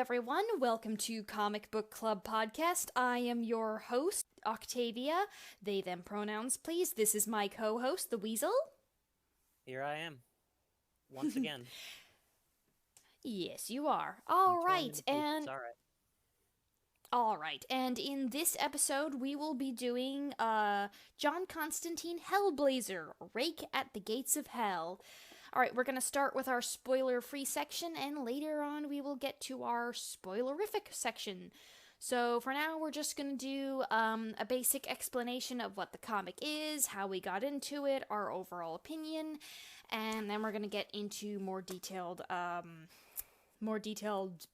everyone. Welcome to Comic Book Club Podcast. I am your host, Octavia. They, them pronouns, please. This is my co-host, the Weasel. Here I am. Once again. Yes, you are. All right, and in this episode, we will be doing John Constantine HellBlazer, Rake at the Gates of Hell. Alright, we're going to start with our spoiler-free section, and later on we will get to our spoilerific section. So for now, we're just going to do a basic explanation of what the comic is, how we got into it, our overall opinion, and then we're going to get into more detailed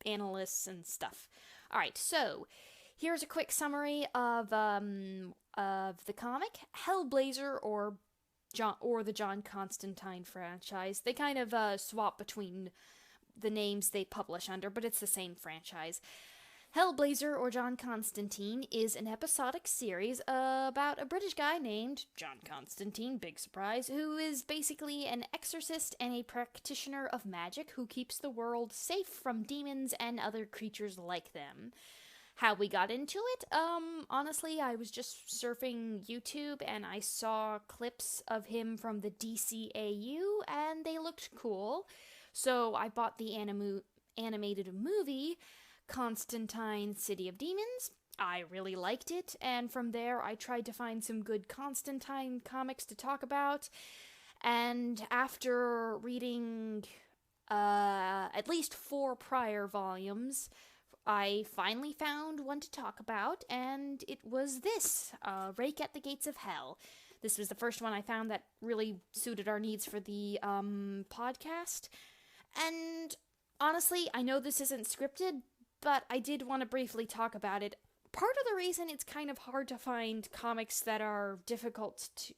analysis and stuff. Alright, so here's a quick summary of the comic. HellBlazer, or the John Constantine franchise. They kind of swap between the names they publish under, but it's the same franchise. HellBlazer, or John Constantine, is an episodic series about a British guy named John Constantine, big surprise, who is basically an exorcist and a practitioner of magic who keeps the world safe from demons and other creatures like them. How we got into it? Honestly, I was just surfing YouTube and I saw clips of him from the DCAU and they looked cool. So I bought the animated movie, Constantine City of Demons. I really liked it, and from there I tried to find some good Constantine comics to talk about. And after reading at least 4 prior volumes, I finally found one to talk about, and it was this, Rake at the Gates of Hell. This was the first one I found that really suited our needs for the podcast. And honestly, I know this isn't scripted, but I did want to briefly talk about it. Part of the reason it's kind of hard to find comics that are difficult to,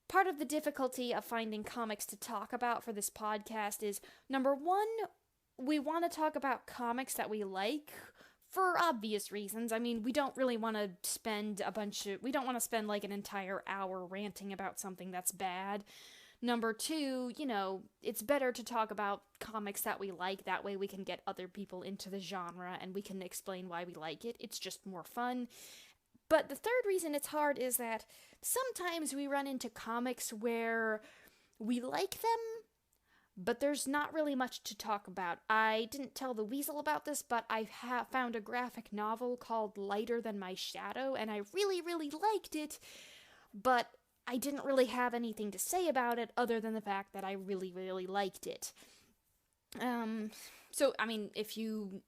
part of the difficulty of finding comics to talk about for this podcast is, number one, we want to talk about comics that we like for obvious reasons. I mean, we don't really want to spend we don't want to spend like an entire hour ranting about something that's bad. Number two, it's better to talk about comics that we like. That way we can get other people into the genre and we can explain why we like it. It's just more fun. But the third reason it's hard is that sometimes we run into comics where we like them, but there's not really much to talk about. I didn't tell the Weasel about this, but I found a graphic novel called Lighter Than My Shadow, and I really, really liked it, but I didn't really have anything to say about it other than the fact that I really, really liked it. So, I mean, if you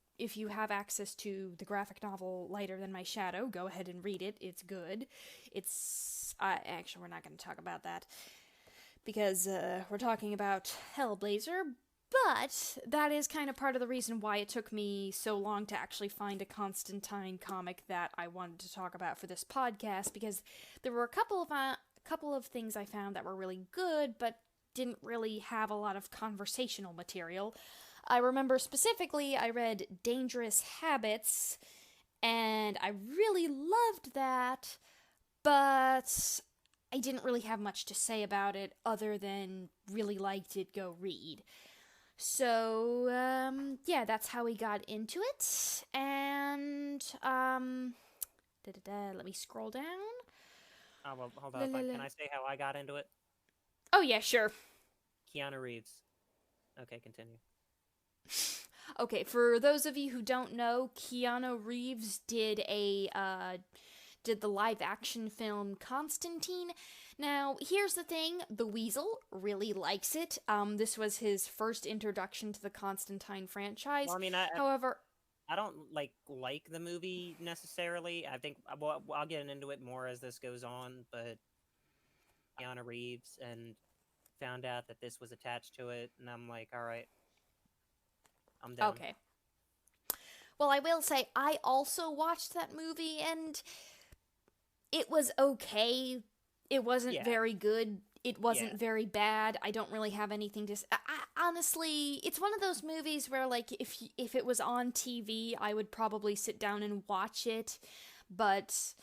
have access to the graphic novel Lighter Than My Shadow, go ahead and read it. It's good. It's, actually, we're not going to talk about that, because we're talking about HellBlazer, but that is kind of part of the reason why it took me so long to actually find a Constantine comic that I wanted to talk about for this podcast, because there were a couple of things I found that were really good, but didn't really have a lot of conversational material. I remember specifically I read Dangerous Habits, and I really loved that, but I didn't really have much to say about it other than really liked it, go read. So, yeah, that's how we got into it. And, let me scroll down. Oh, well, hold on. Can I say how I got into it? Oh, yeah, sure. Keanu Reeves. Okay, continue. Okay, for those of you who don't know, Keanu Reeves did the live-action film Constantine. Now, here's the thing, the Weasel really likes it. This was his first introduction to the Constantine franchise. Well, I mean, however, I don't like the movie necessarily. I think I'll get into it more as this goes on, but Keanu Reeves, and found out that this was attached to it, and I'm like, all right, I'm down. Okay. Well, I will say, I also watched that movie, and it was okay. It wasn't very good. It wasn't very bad. I don't really have anything to say. Honestly, it's one of those movies where, like, if it was on TV, I would probably sit down and watch it. But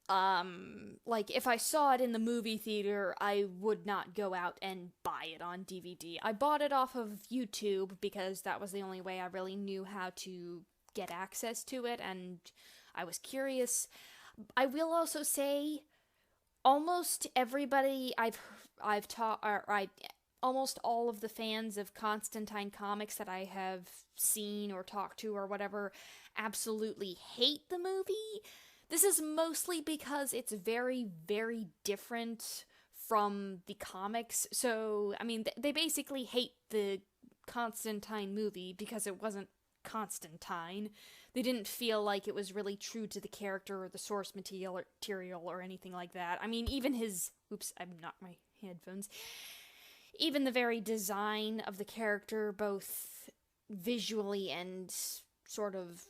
Like, if I saw it in the movie theater, I would not go out and buy it on DVD. I bought it off of YouTube because that was the only way I really knew how to get access to it, and I was curious. I will also say, almost everybody I've taught, or I almost all of the fans of Constantine comics that I have seen or talked to or whatever absolutely hate the movie. This is mostly because it's very, very different from the comics. So, I mean, they basically hate the Constantine movie because it wasn't Constantine. They didn't feel like it was really true to the character or the source material or anything like that. I mean, even his... Oops, I've knocked my headphones. Even the very design of the character, both visually and sort of...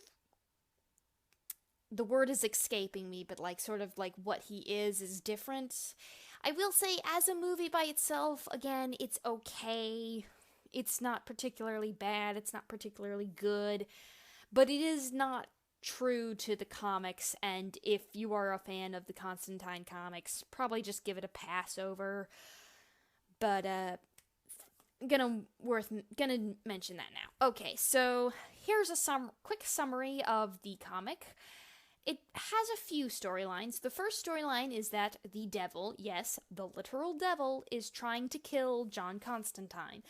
The word is escaping me, but like sort of like what he is different. I will say, as a movie by itself, again, it's okay. It's not particularly bad, it's not particularly good, but it is not true to the comics, and if you are a fan of the Constantine comics, probably just give it a pass over. But gonna mention that now. Okay, so here's a quick summary of the comic. It has a few storylines. The first storyline is that the devil, yes, the literal devil, is trying to kill John Constantine.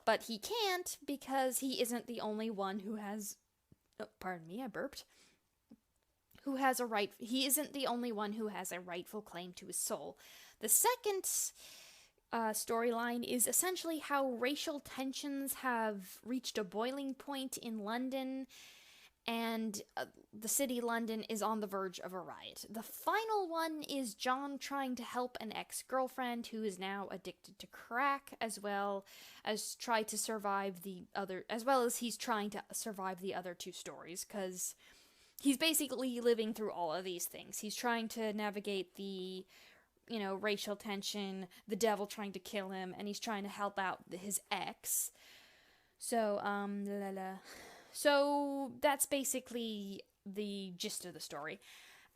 But he can't because he isn't the only one who has... Oh, pardon me, I burped. He isn't the only one who has a rightful claim to his soul. The second storyline is essentially how racial tensions have reached a boiling point in London, and the city London is on the verge of a riot. The final one is John trying to help an ex-girlfriend who is now addicted to crack, as well as he's trying to survive the other two stories, because he's basically living through all of these things. He's trying to navigate the, racial tension, the devil trying to kill him, and he's trying to help out his ex. So, So that's basically the gist of the story.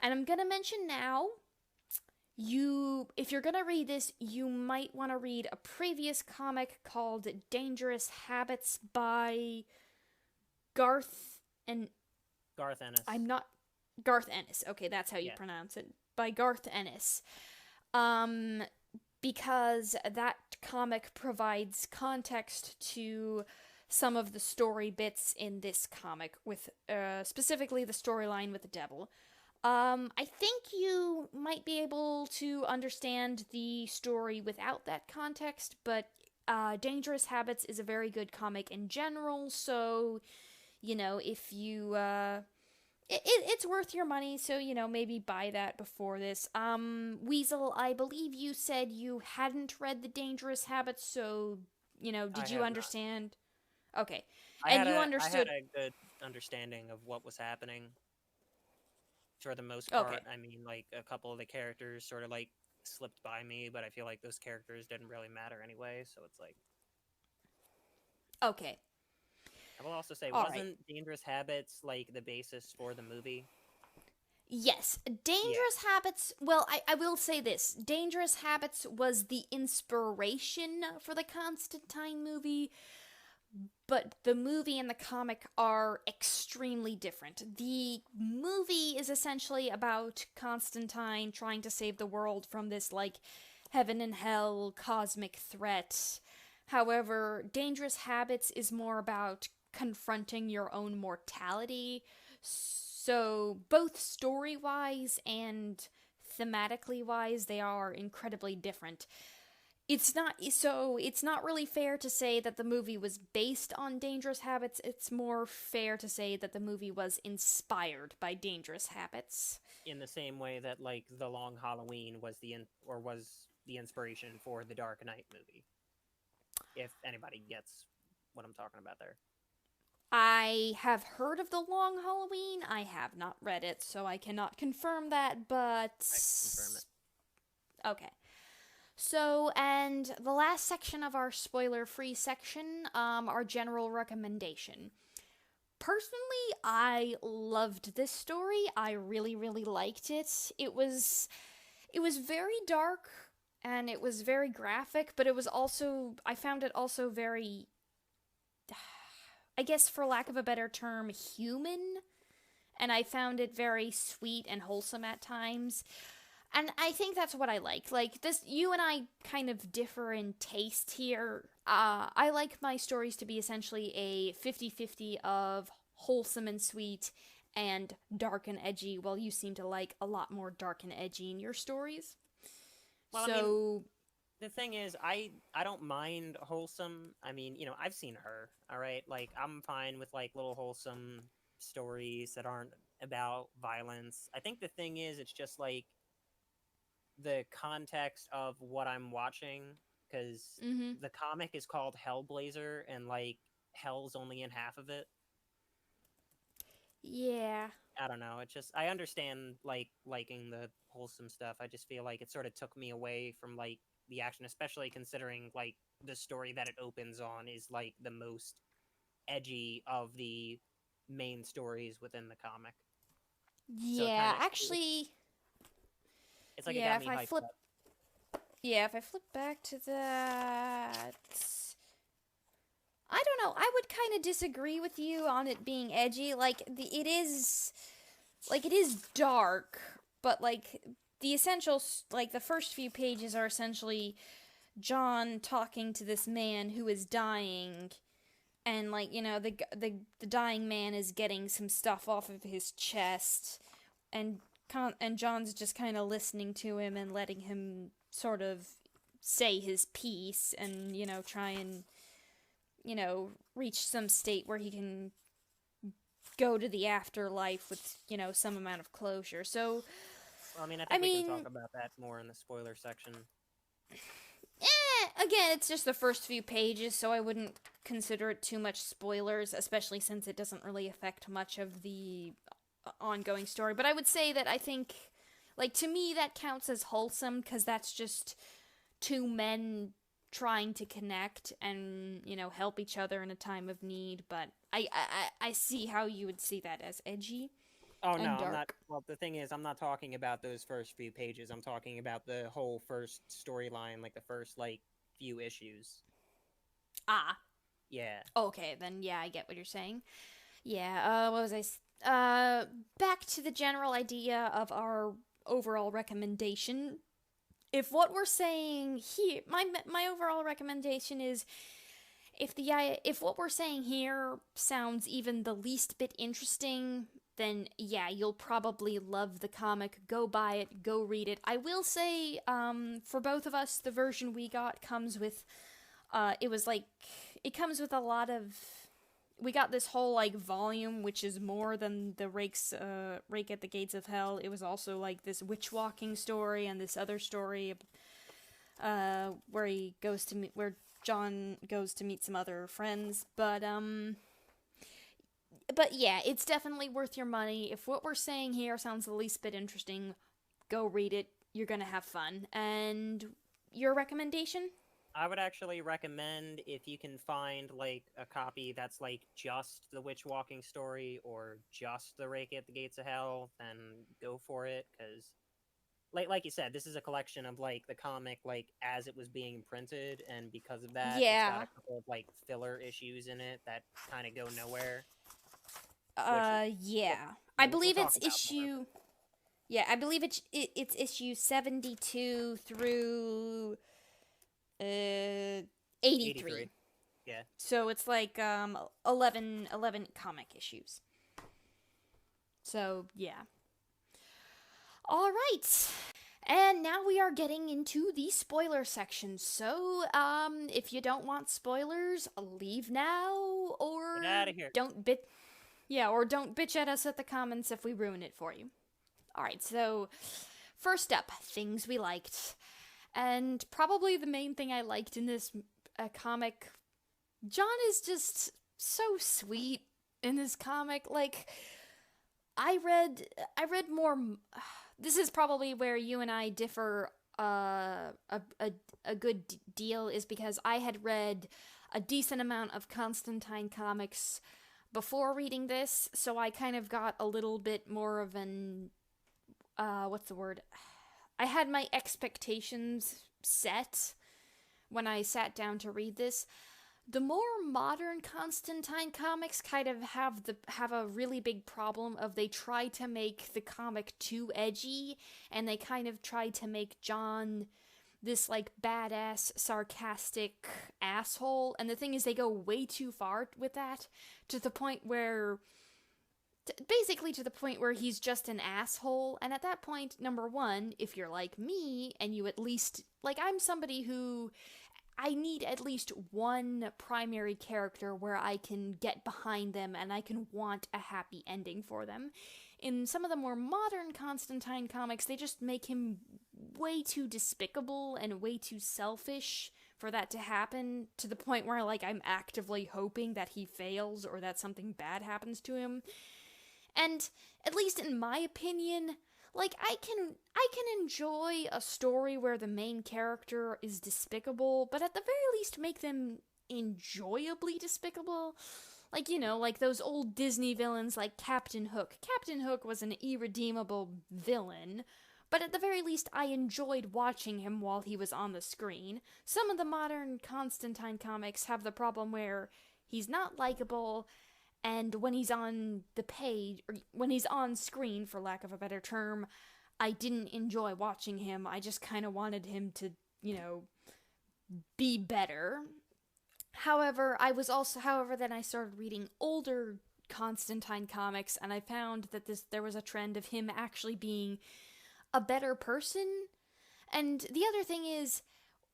And I'm gonna mention now, if you're gonna read this, you might want to read a previous comic called Dangerous Habits by Garth Ennis. Garth Ennis. Okay, that's how you pronounce it. By Garth Ennis. Because that comic provides context to some of the story bits in this comic, with specifically the storyline with the devil. I think you might be able to understand the story without that context, but Dangerous Habits is a very good comic in general, so, if you... It's worth your money, so, maybe buy that before this. Weasel, I believe you said you hadn't read the Dangerous Habits, so, did you understand... Not. Okay. And you understood... I had a good understanding of what was happening. For the most part, okay. I mean, like, a couple of the characters sort of, like, slipped by me, but I feel like those characters didn't really matter anyway, so it's like... Okay. I will also say, wasn't Dangerous Habits, like, the basis for the movie? Yes. Dangerous Habits... Well, I will say this. Dangerous Habits was the inspiration for the Constantine movie, but the movie and the comic are extremely different. The movie is essentially about Constantine trying to save the world from this, like, heaven and hell cosmic threat. However, Dangerous Habits is more about confronting your own mortality. So, both story-wise and thematically-wise, they are incredibly different. It's not really fair to say that the movie was based on Dangerous Habits. It's more fair to say that the movie was inspired by Dangerous Habits. In the same way that, like, The Long Halloween was the inspiration for the Dark Knight movie. If anybody gets what I'm talking about there. I have heard of The Long Halloween. I have not read it, so I cannot confirm that, but... I can confirm it. Okay. So, and the last section of our spoiler-free section, our general recommendation. personally, I loved this story. I really, really liked it. It was very dark and it was very graphic, but it was also, I found it also very, I guess for lack of a better term, human. And I found it very sweet and wholesome at times. And I think that's what I like. Like, this, you and I kind of differ in taste here. I like my stories to be essentially a 50-50 of wholesome and sweet and dark and edgy, while you seem to like a lot more dark and edgy in your stories. Well, I mean, So, the thing is, I don't mind wholesome. I mean, I've seen her. All right, like I'm fine with like little wholesome stories that aren't about violence. I think the thing is, it's just like the context of what I'm watching, because mm-hmm. the comic is called HellBlazer, and like hell's only in half of it. Yeah. I don't know. It's just I understand like liking the wholesome stuff. I just feel like it sort of took me away from like the action, especially considering like the story that it opens on is like the most edgy of the main stories within the comic. So it kind Yeah, of actually, it's like it yeah, got if me I hyped flip, up. yeah, if I flip back to that, I don't know. I would kind of disagree with you on it being edgy. It is dark, but like the essentials, like the first few pages are essentially John talking to this man who is dying, and like the dying man is getting some stuff off of his chest, and and John's just kind of listening to him and letting him sort of say his piece, and try and reach some state where he can go to the afterlife with some amount of closure. So Well, I mean, I I think we can mean, talk about that more in the spoiler section. again, it's just the first few pages, so I wouldn't consider it too much spoilers, especially since it doesn't really affect much of the ongoing story. But I would say that I think, like, to me, that counts as wholesome, because that's just two men trying to connect and, help each other in a time of need. But I see how you would see that as edgy Oh no, and I'm not. dark. Well, the thing is, I'm not talking about those first few pages. I'm talking about the whole first storyline, like the first like few issues. Ah, Yeah. okay, then yeah, I get what you're saying. Yeah, what was back to the general idea of our overall recommendation. If what we're saying here, my overall recommendation is, if what we're saying here sounds even the least bit interesting, then yeah, you'll probably love the comic. Go buy it, go read it. I will say, for both of us, the version we got comes with, it comes with a lot of. We got this whole like volume, which is more than the Rake at the Gates of Hell. It was also like this witch walking story and this other story, where John goes to meet some other friends. But yeah, it's definitely worth your money. If what we're saying here sounds the least bit interesting, go read it. You're gonna have fun. And your recommendation? I would actually recommend, if you can find like a copy that's like just the witch walking story or just the Rake at the Gates of Hell, then go for it, because like you said, this is a collection of like the comic like as it was being printed, and because of that, it's got Yeah. a couple of like filler issues in it that kind of go nowhere. Which Yeah. I we'll believe talk it's about more. issue. Yeah, I believe it's issue 72 through 83. 83. Yeah. So it's like 11 comic issues. So, yeah. All right. And now we are getting into the spoiler section. So, if you don't want spoilers, leave now, or Get out of here. don't bitch at us at the comments if we ruin it for you. All right. So, first up, things we liked. And probably the main thing I liked in this comic, John is just so sweet in this comic. Like, I read more. This is probably where you and I differ a good deal, is because I had read a decent amount of Constantine comics before reading this, so I kind of got a little bit more of an what's the word? I had my expectations set when I sat down to read this. The more modern Constantine comics kind of have a really big problem of they try to make the comic too edgy, and they kind of try to make John this like badass sarcastic asshole, and the thing is they go way too far with that, to the point where basically to the point where he's just an asshole. And at that point, number one, if you're like me and you at least, like, I'm somebody who I need at least one primary character where I can get behind them and I can want a happy ending for them. In some of the more modern Constantine comics, they just make him way too despicable and way too selfish for that to happen, to the point where like I'm actively hoping that he fails or that something bad happens to him. And at least in my opinion, like I can enjoy a story where the main character is despicable, but at the very least make them enjoyably despicable. Like, you know, like those old Disney villains like Captain Hook. Captain Hook was an irredeemable villain, but at the very least I enjoyed watching him while he was on the screen. Some of the modern Constantine comics have the problem where he's not likable, and when he's on the page, or when he's on screen, for lack of a better term, I didn't enjoy watching him. I just kind of wanted him to, you know, be better. However, then I started reading older Constantine comics, and I found that there was a trend of him actually being a better person. And the other thing is,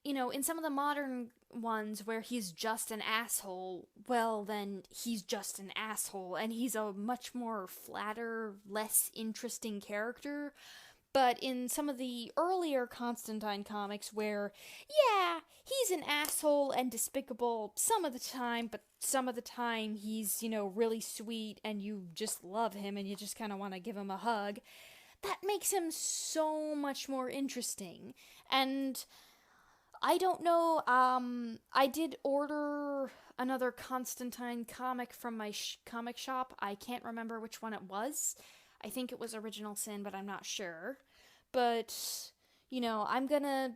you know, in some of the modern ones where he's just an asshole, well, then he's just an asshole, and he's a much more flatter, less interesting character. But in some of the earlier Constantine comics where, yeah, he's an asshole and despicable some of the time, but some of the time he's, you know, really sweet and you just love him and you just kind of want to give him a hug, that makes him so much more interesting. And I don't know, I did order another Constantine comic from my comic shop. I can't remember which one it was. I think it was Original Sin, but I'm not sure. But, you know, I'm gonna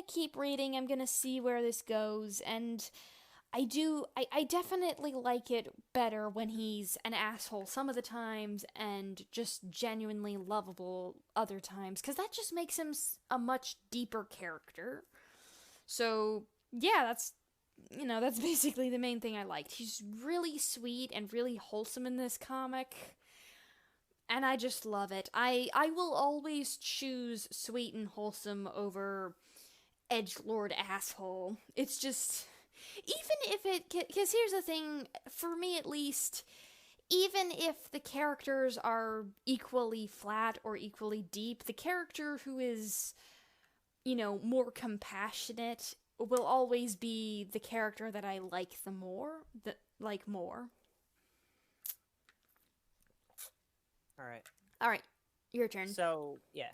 keep reading. I'm gonna see where this goes, and I definitely like it better when he's an asshole some of the times and just genuinely lovable other times, because that just makes him a much deeper character. So, yeah, that's basically the main thing I liked. He's really sweet and really wholesome in this comic, and I just love it. I will always choose sweet and wholesome over edgelord asshole. It's just, even if it, because here's the thing, for me at least, even if the characters are equally flat or equally deep, the character who is, you know, more compassionate will always be the character that I like the more, more. All right. All right, your turn. So, yeah.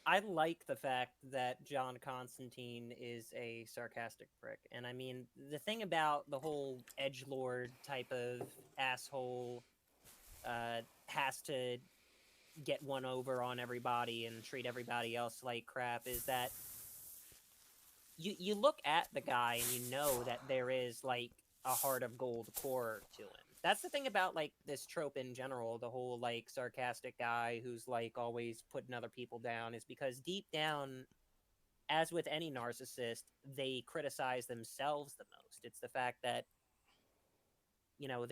I like the fact that John Constantine is a sarcastic prick. And I mean, the thing about the whole edgelord type of asshole has to get one over on everybody and treat everybody else like crap is that you look at the guy and you know that there is like a heart of gold core to him. That's the thing about like this trope in general, the whole like sarcastic guy who's like always putting other people down, is because deep down, as with any narcissist, they criticize themselves the most. It's the fact that, you know,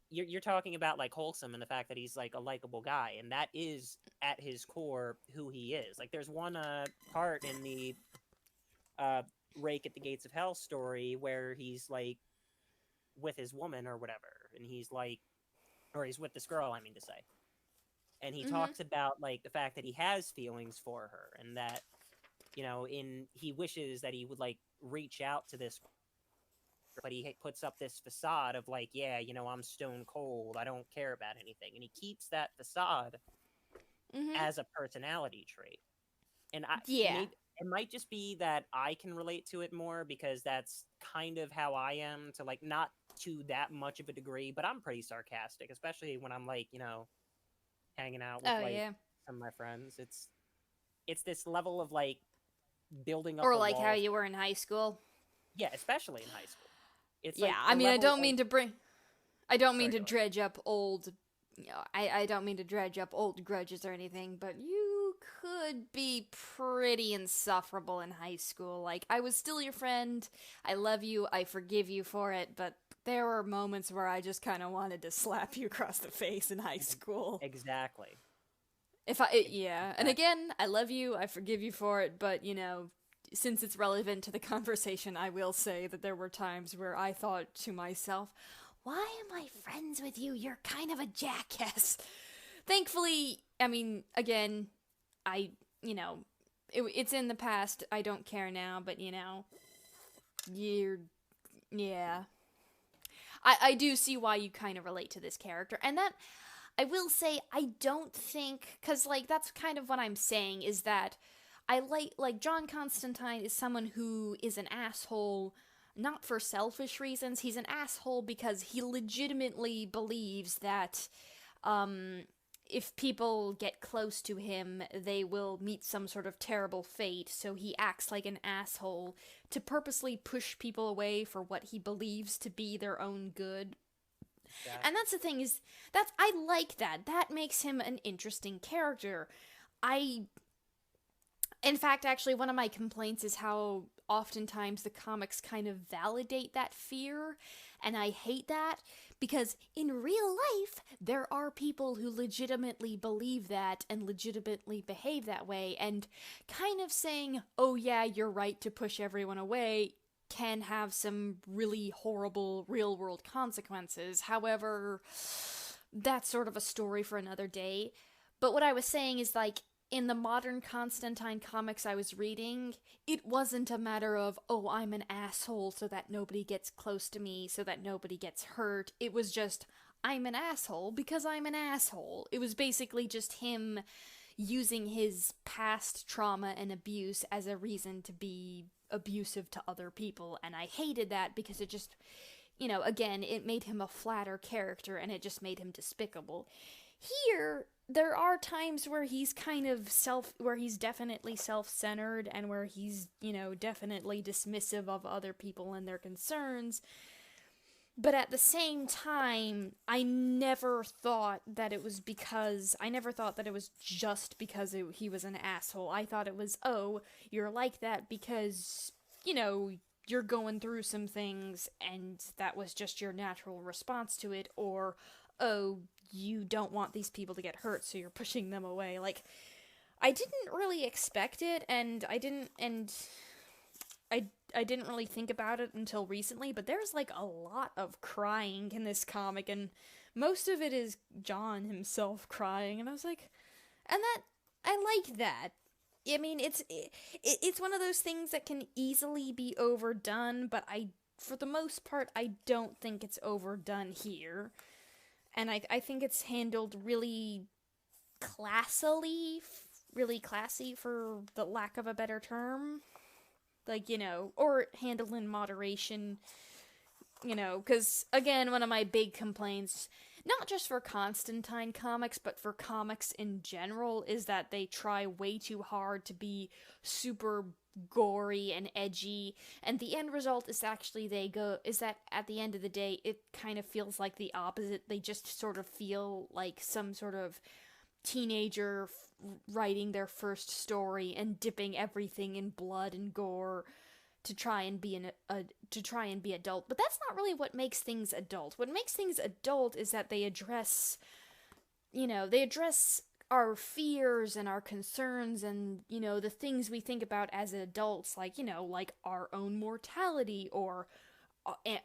you're talking about like wholesome and the fact that he's like a likable guy, and that is at his core who he is. Like there's one part in the Rake at the Gates of Hell story where he's like with his woman or whatever, and he's like, or he's with this girl, I mean to say, and he talks about like the fact that he has feelings for her, and that, you know, he wishes that he would like reach out to this, but he puts up this facade of like, yeah, you know, I'm stone cold, I don't care about anything, and he keeps that facade as a personality trait. And maybe it might just be that I can relate to it more because that's kind of how I am, to like not to that much of a degree, but I'm pretty sarcastic, especially when I'm like, hanging out with Oh like yeah. some of my friends. It's this level of like building up Or a like how wall. you were in high school. Yeah, especially in high school. It's Yeah, like I the mean, level of I don't mean sorry, to go ahead. dredge up old, I don't mean to dredge up old grudges or anything, but you could be pretty insufferable in high school. Like, I was still your friend, I love you, I forgive you for it, but there were moments where I just kind of wanted to slap you across the face in high school. Exactly. Yeah, and Exactly. again, I love you, I forgive you for it, but since it's relevant to the conversation, I will say that there were times where I thought to myself, why am I friends with you? You're kind of a jackass. Thankfully, I mean, again, I, it's in the past. I don't care now, but you're, yeah. I do see why you kind of relate to this character. And that, I will say, I don't think, because, like, that's kind of what I'm saying, is that I like, John Constantine is someone who is an asshole, not for selfish reasons. He's an asshole because he legitimately believes that, um, if people get close to him, they will meet some sort of terrible fate, so he acts like an asshole to purposely push people away for what he believes to be their own good. And Exactly. that's the thing is that's I like that. That makes him an interesting character. I In fact, actually, one of my complaints is how oftentimes the comics kind of validate that fear, and I hate that because in real life, there are people who legitimately believe that and legitimately behave that way, and kind of saying, oh, yeah, you're right to push everyone away can have some really horrible real world consequences. However, that's sort of a story for another day. But what I was saying is, like, in the modern Constantine comics I was reading, it wasn't a matter of, oh, I'm an asshole so that nobody gets close to me, so that nobody gets hurt. It was just, I'm an asshole because I'm an asshole. It was basically just him using his past trauma and abuse as a reason to be abusive to other people. And I hated that because it just, again, it made him a flatter character and it just made him despicable. Here, there are times where he's where he's definitely self-centered and where he's, definitely dismissive of other people and their concerns. But at the same time, I never thought that it was just because he was an asshole. I thought it was, oh, you're like that because, you're going through some things and that was just your natural response to it, or, oh, you don't want these people to get hurt, so you're pushing them away. Like, I didn't really expect it, and I didn't really think about it until recently, but there's like a lot of crying in this comic, and most of it is John himself crying, and I was like, and that I like that. I mean, it's one of those things that can easily be overdone, but for the most part, I don't think it's overdone here, and I think it's handled classily, really classy for the lack of a better term. Like, or handled in moderation, because, again, one of my big complaints, not just for Constantine comics, but for comics in general, is that they try way too hard to be super gory and edgy, and the end result is actually is that at the end of the day, it kind of feels like the opposite. They just sort of feel like some sort of teenager writing their first story and dipping everything in blood and gore to try and be adult. But that's not really what makes things adult. What makes things adult is that they address our fears and our concerns and, the things we think about as adults, like, like our own mortality, or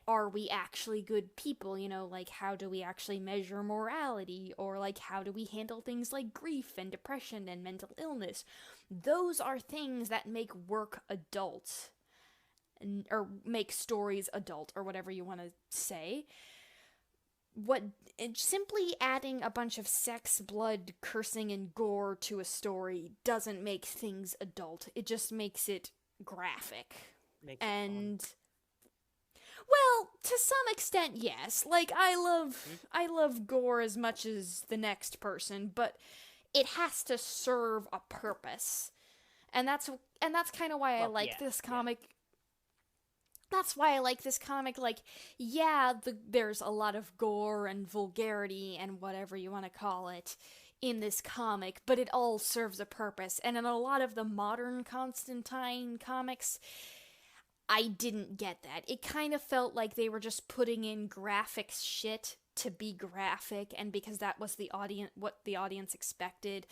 are we actually good people? Like, how do we actually measure morality? Or, like, how do we handle things like grief and depression and mental illness? Those are things that make work adult, or make stories adult, or whatever you want to say. Simply adding a bunch of sex, blood, cursing, and gore to a story doesn't make things adult. It just makes it graphic. Makes it fun. And Well, to some extent, yes. Like Hmm? I love gore as much as the next person, but it has to serve a purpose. And that's kind of why I Well, like yeah, this yeah, comic. That's why I like this comic. Like, yeah, there's a lot of gore and vulgarity and whatever you want to call it in this comic, but it all serves a purpose. And in a lot of the modern Constantine comics, I didn't get that. It kind of felt like they were just putting in graphics shit to be graphic and because that was what the audience expected,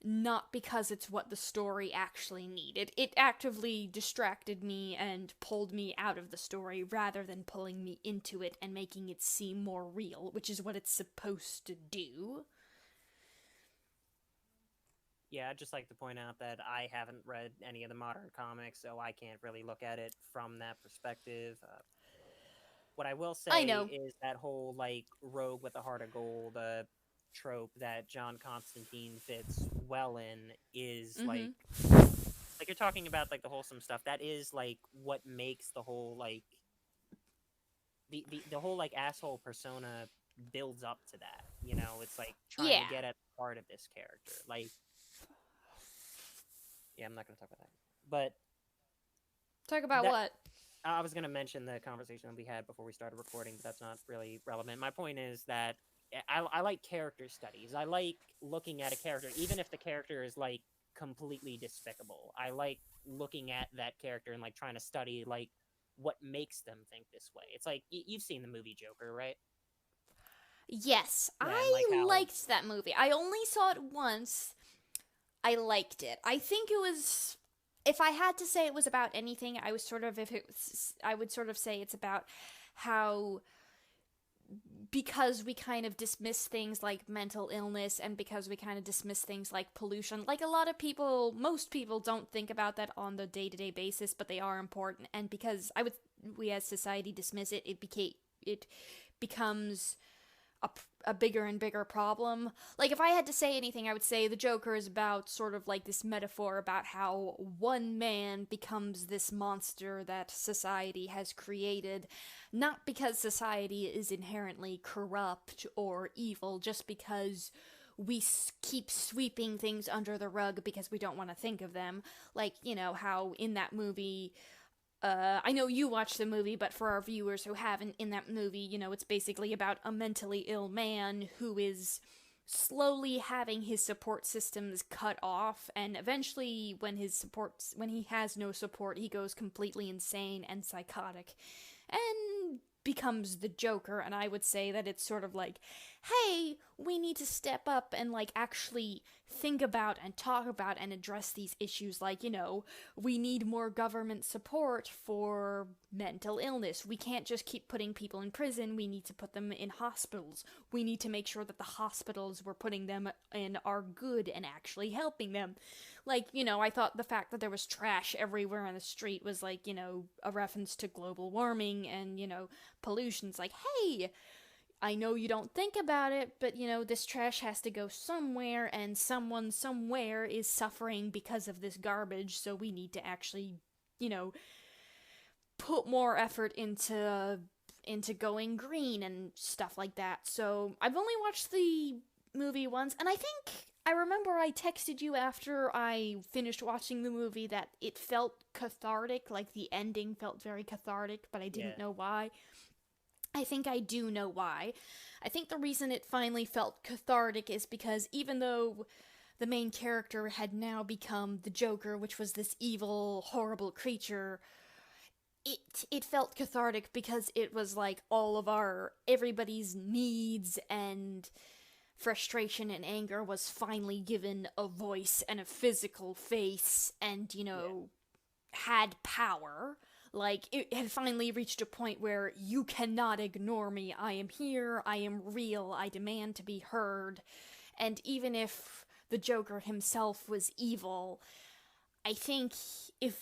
not because it's what the story actually needed. It actively distracted me and pulled me out of the story rather than pulling me into it and making it seem more real, which is what it's supposed to do. yeah. I'd just like to point out that I haven't read any of the modern comics, so I can't really look at it from that perspective. What I will I say know. is that whole like rogue with a heart of gold trope that John Constantine fits well in is Mhm. like you're talking about like the wholesome stuff. That is like what makes the whole like the whole like asshole persona builds up to that. You know, it's like trying to Yeah. get at the heart of this character. Like, yeah, I'm not gonna talk about that. But Talk about that what? I was gonna mention the conversation that we had before we started recording, but that's not really relevant. My point is that I like character studies. I like looking at a character, even if the character is like completely despicable. I like looking at that character and like trying to study like what makes them think this way. It's like you've seen the movie Joker, right? Yes, Yeah, and like I how liked that movie. I only saw it once. I liked it. I think it was if I had to say it was about anything, I was sort of if it was, I would sort of say it's about how because we kind of dismiss things like mental illness and because we kind of dismiss things like pollution, like a lot of people, most people don't think about that on the day-to-day basis, but they are important. And because we as society dismiss it, it becomes a, a bigger and bigger problem. Like, if I had to say anything, I would say the Joker is about sort of like this metaphor about how one man becomes this monster that society has created, not because society is inherently corrupt or evil, just because we keep sweeping things under the rug because we don't want to think of them. Like, how in that movie, I know you watched the movie, but for our viewers who haven't, in that movie, it's basically about a mentally ill man who is slowly having his support systems cut off, and eventually, when he has no support, he goes completely insane and psychotic, and becomes the Joker. And I would say that it's sort of like, hey, we need to step up and like actually think about and talk about and address these issues, like, we need more government support for mental illness. We can't just keep putting people in prison. We need to put them in hospitals. We need to make sure that the hospitals we're putting them in are good and actually helping them. Like, I thought the fact that there was trash everywhere on the street was like, a reference to global warming and, pollution's like, hey, I know you don't think about it, but this trash has to go somewhere, and someone somewhere is suffering because of this garbage, so we need to actually, you know, put more effort into going green and stuff like that. So I've only watched the movie once, and I think I remember I texted you after I finished watching the movie that it felt cathartic, like the ending felt very cathartic, but I yeah. didn't know why. I think I do know why. I think the reason it finally felt cathartic is because even though the main character had now become the Joker, which was this evil, horrible creature, it felt cathartic because it was like all of everybody's needs and frustration and anger was finally given a voice and a physical face and, Yeah. had power. Like, it had finally reached a point where you cannot ignore me. I am here. I am real. I demand to be heard. And even if the Joker himself was evil, I think if.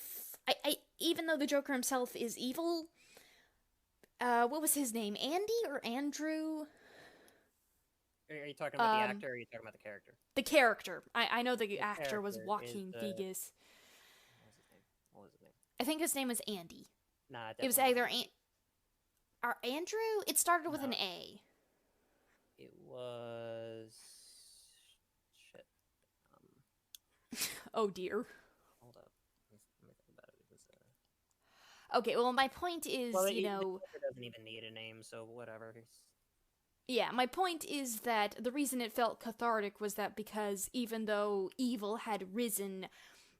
Even though the Joker himself is evil, what was his name? Andy or Andrew? Are you talking about the Um, actor or are you talking about the character? the character. I know the The actor was character is Joaquin Phoenix. what was his name? What was his name? I think his name was Andy. Nah, it It was definitely wasn't either Andy. Andrew? It started with an No, A. it was shit. Um, Oh dear. hold up. Let me think about it. It was Okay, well, my point well, is, you the know, character doesn't even need a name, so whatever. yeah, my point is that the reason it felt cathartic was that because even though evil had risen,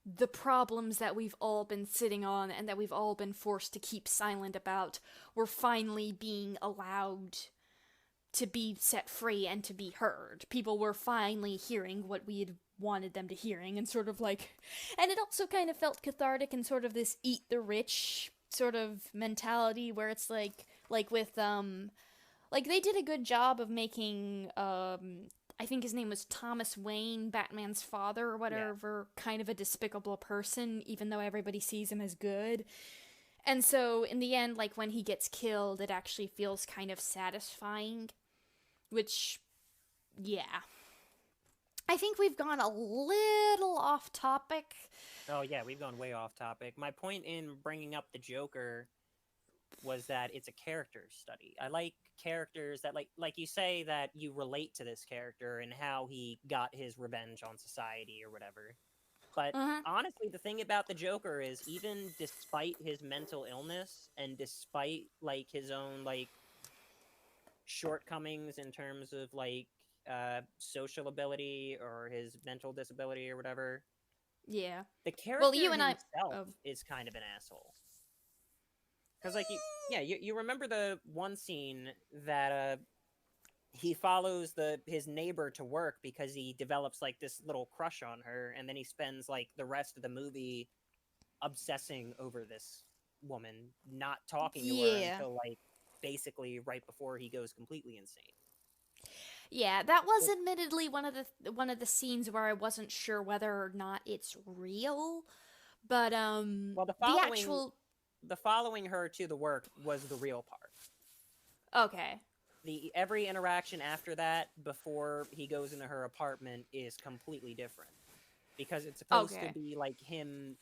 the problems that we've all been sitting on and that we've all been forced to keep silent about were finally being allowed to be set free and to be heard. People were finally hearing what we had wanted them to hearing and sort of like, and it also kind of felt cathartic and sort of this eat the rich sort of mentality where it's like with like they did a good job of making I think his name was Thomas Wayne, Batman's father or Yeah. whatever, kind of a despicable person, even though everybody sees him as good. And so in the end, like when he gets killed, it actually feels kind of satisfying. Which, yeah. I think we've gone a little off topic. Oh yeah, we've gone way off topic. My point in bringing up the Joker was that it's a character study. I like characters that like you say that you relate to this character and how he got his revenge on society or whatever. But Uh-huh. honestly, the thing about the Joker is even despite his mental illness and despite like his own like shortcomings in terms of like social ability or his mental disability or whatever, Yeah. the Well, character you and I. himself Oh. is kind of an asshole. Because like you remember the one scene that he follows his neighbor to work because he develops like this little crush on her, and then he spends like the rest of the movie obsessing over this woman, not talking to her Yeah. until like basically right before he goes completely insane. Yeah, that was admittedly one of the scenes where I wasn't sure whether or not it's real, but Well, the actual the following her to the work was the real part. okay. The every interaction after that before he goes into her apartment is completely different because it's supposed to Okay. be like him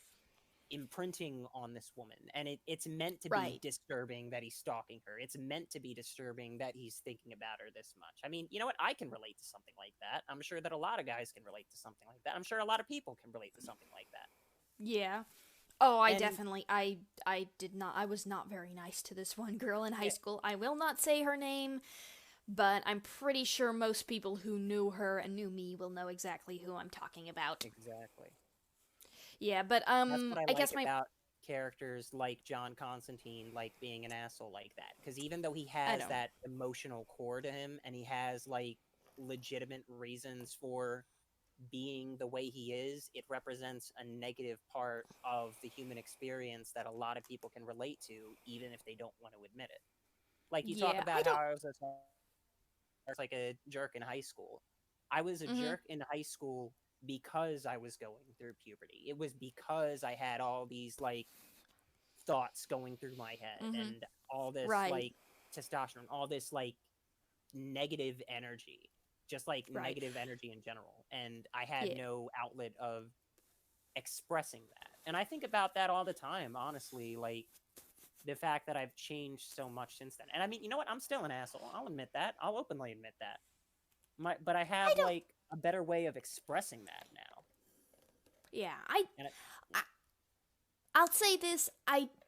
imprinting on this woman, and it's meant to be Right. disturbing that he's stalking her. It's meant to be disturbing that he's thinking about her this much. I mean, you know what, I can relate to something like that. I'm sure that a lot of guys can relate to something like that. I'm sure a lot of people can relate to something like that. Yeah. Oh, I And definitely I did not I was not very nice to this one girl in high yeah, school. I will not say her name, but I'm pretty sure most people who knew her and knew me will know exactly who I'm talking about. exactly. Yeah, but That's what I I like guess my about characters like John Constantine, like being an asshole like that. Because even though he I has don't. that emotional core to him and he has like legitimate reasons for being the way he is, it represents a negative part of the human experience that a lot of people can relate to, even if they don't want to admit it. Like you talk Yeah, I about how don't. I was like a jerk in high school. I was a Mhm. jerk in high school because I was going through puberty. It was because I had all these like thoughts going through my head Mhm. and all this Right. like testosterone, all this like negative energy, just like Right. negative energy in general. And I had Yeah. no outlet of expressing that. And I think about that all the time, honestly, like the fact that I've changed so much since then. And I mean, you know what? I'm still an asshole. I'll admit that. I'll openly admit that. But I I have don't. like a better way of expressing that now. Yeah. And I I'll say this.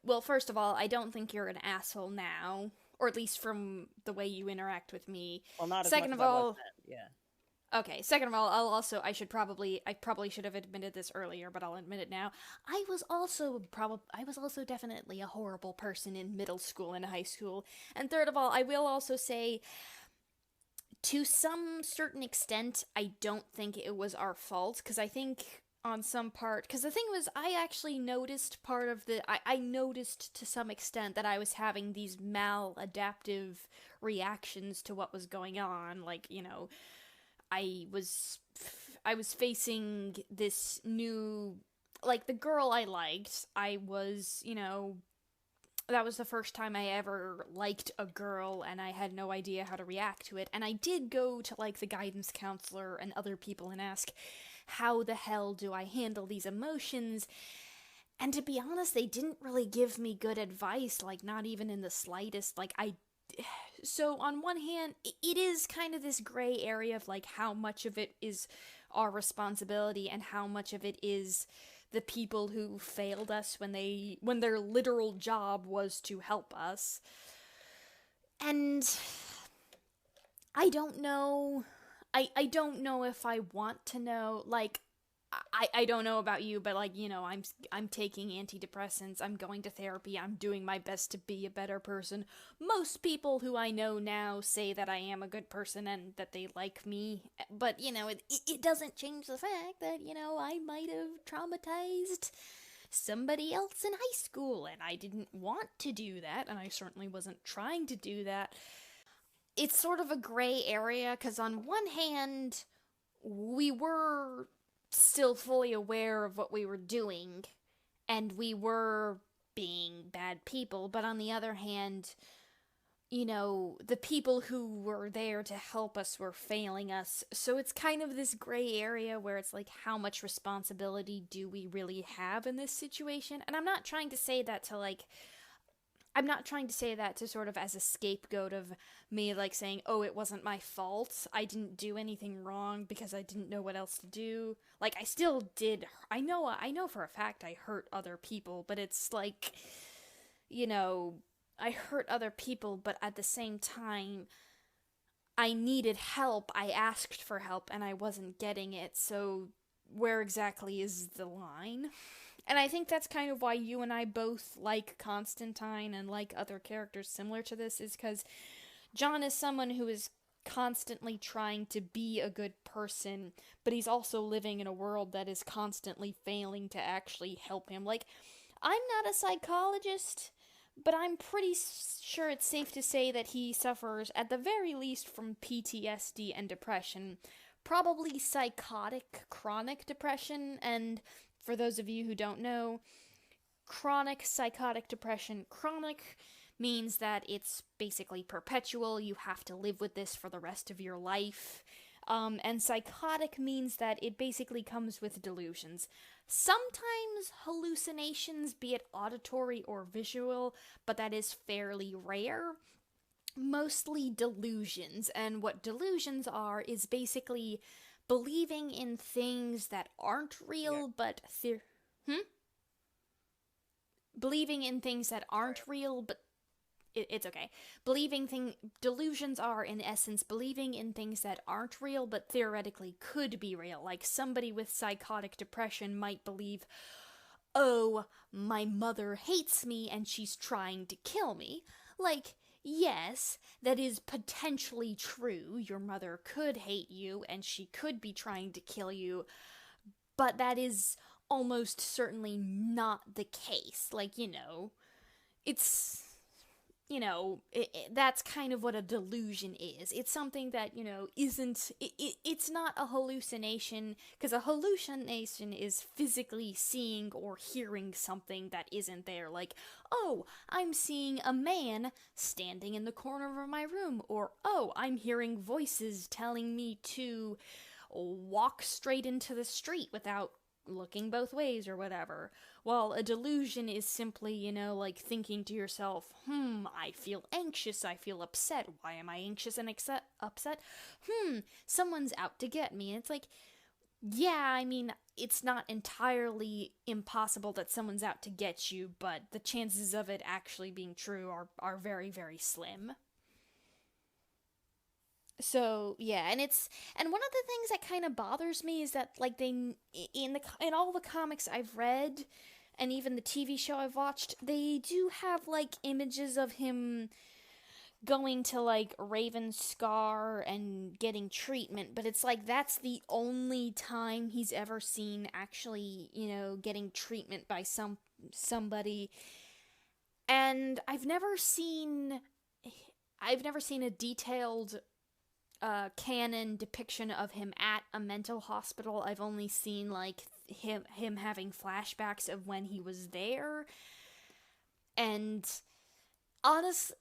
Well, first of all, I don't think you're an asshole now, or at least from the way you interact with me. well, not as much Second as of I was all, then. Yeah. okay. Second of all, I probably should have admitted this earlier, but I'll admit it now. I was also definitely a horrible person in middle school and high school. And third of all, I will also say, to some certain extent, I don't think it was our fault, because I think on some part, because the thing was, I actually noticed I noticed to some extent that I was having these maladaptive reactions to what was going on. Like, I was, I was facing this new, like the girl I liked, that was the first time I ever liked a girl, and I had no idea how to react to it. And I did go to like the guidance counselor and other people and ask, how the hell do I handle these emotions? And to be honest, they didn't really give me good advice, like, not even in the slightest. So on one hand, it is kind of this gray area of, like, how much of it is our responsibility and how much of it is the people who failed us when their literal job was to help us. And I don't know. I don't know if I want to know. Like, I don't know about you, but, like, I'm taking antidepressants, I'm going to therapy, I'm doing my best to be a better person. Most people who I know now say that I am a good person and that they like me, but, it doesn't change the fact that, I might have traumatized somebody else in high school, and I didn't want to do that, and I certainly wasn't trying to do that. It's sort of a gray area, because on one hand, we were still fully aware of what we were doing, and we were being bad people, but on the other hand, the people who were there to help us were failing us. So it's kind of this gray area where it's like, how much responsibility do we really have in this situation? And I'm not trying to say that to, like, I'm not trying to say that to sort of as a scapegoat of me, like, saying, oh, it wasn't my fault, I didn't do anything wrong because I didn't know what else to do. Like, I still did. I know for a fact I hurt other people, but it's like, I hurt other people, but at the same time, I needed help, I asked for help, and I wasn't getting it, so where exactly is the line? And I think that's kind of why you and I both like Constantine and like other characters similar to this, is because John is someone who is constantly trying to be a good person, but he's also living in a world that is constantly failing to actually help him. Like, I'm not a psychologist, but I'm pretty sure it's safe to say that he suffers, at the very least, from PTSD and depression. Probably psychotic, chronic depression, and for those of you who don't know, chronic psychotic depression, chronic means that it's basically perpetual, you have to live with this for the rest of your life. And psychotic means that it basically comes with delusions. Sometimes hallucinations, be it auditory or visual, but that is fairly rare. Mostly delusions, and what delusions are is basically believing in things that aren't real, but believing in things that aren't real, but it's okay. Delusions are, in essence, believing in things that aren't real, but theoretically could be real. Like, somebody with psychotic depression might believe, oh, my mother hates me and she's trying to kill me. Like, yes, that is potentially true. Your mother could hate you and she could be trying to kill you, but that is almost certainly not the case. Like, it's, that's kind of what a delusion is. It's something that, isn't, it's not a hallucination, because a hallucination is physically seeing or hearing something that isn't there. Like, oh, I'm seeing a man standing in the corner of my room, or, oh, I'm hearing voices telling me to walk straight into the street without looking both ways or whatever. While a delusion is simply, like thinking to yourself, I feel anxious, I feel upset. Why am I anxious and upset? Someone's out to get me. And it's like, yeah, I mean, it's not entirely impossible that someone's out to get you, but the chances of it actually being true are very, very slim. So yeah, and one of the things that kind of bothers me is that, like, in all the comics I've read and even the TV show I've watched, they do have like images of him going to like Raven Scar and getting treatment, but it's like that's the only time he's ever seen actually, getting treatment by somebody. And I've never seen a detailed canon depiction of him at a mental hospital. I've only seen like him having flashbacks of when he was there, and honestly,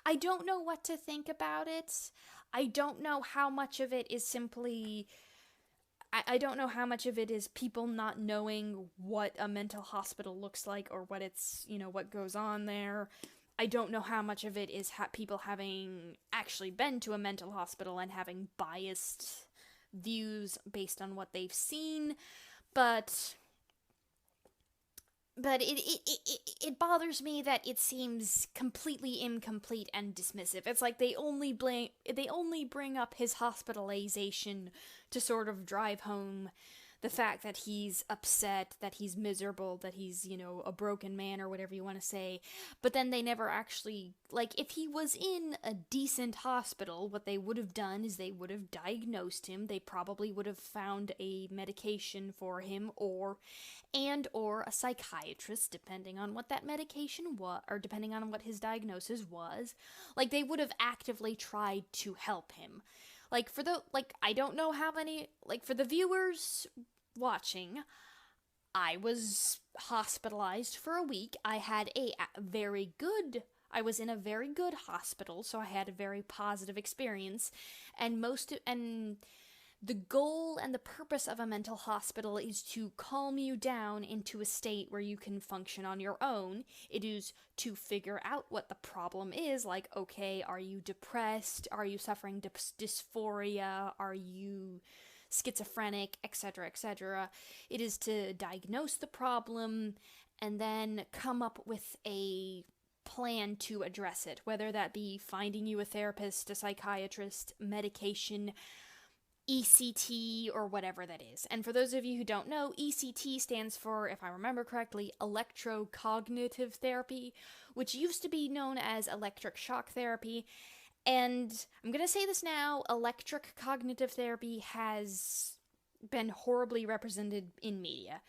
I don't know what to think about it. I don't know how much of it is simply I don't know how much of it is people not knowing what a mental hospital looks like or what it's, what goes on there. I don't know how much of it is people having actually been to a mental hospital and having biased views based on what they've seen, but it bothers me that it seems completely incomplete and dismissive. It's like they only bring up his hospitalization to sort of drive home the fact that he's upset, that he's miserable, that he's, a broken man or whatever you want to say. But then they never actually, like, if he was in a decent hospital, what they would have done is they would have diagnosed him. They probably would have found a medication for him or a psychiatrist, depending on what that medication was, or depending on what his diagnosis was. Like, they would have actively tried to help him. I don't know how many, for the viewers watching, I was hospitalized for a week. I was in a very good hospital, so I had a very positive experience, and the goal and the purpose of a mental hospital is to calm you down into a state where you can function on your own. It is to figure out what the problem is, like, okay, are you depressed? Are you suffering dysphoria? Are you schizophrenic? Etc., etc. It is to diagnose the problem and then come up with a plan to address it, whether that be finding you a therapist, a psychiatrist, medication, ECT, or whatever that is. And for those of you who don't know, ECT stands for, if I remember correctly, electrocognitive therapy, which used to be known as electric shock therapy. And I'm going to say this now, electric cognitive therapy has been horribly represented in media.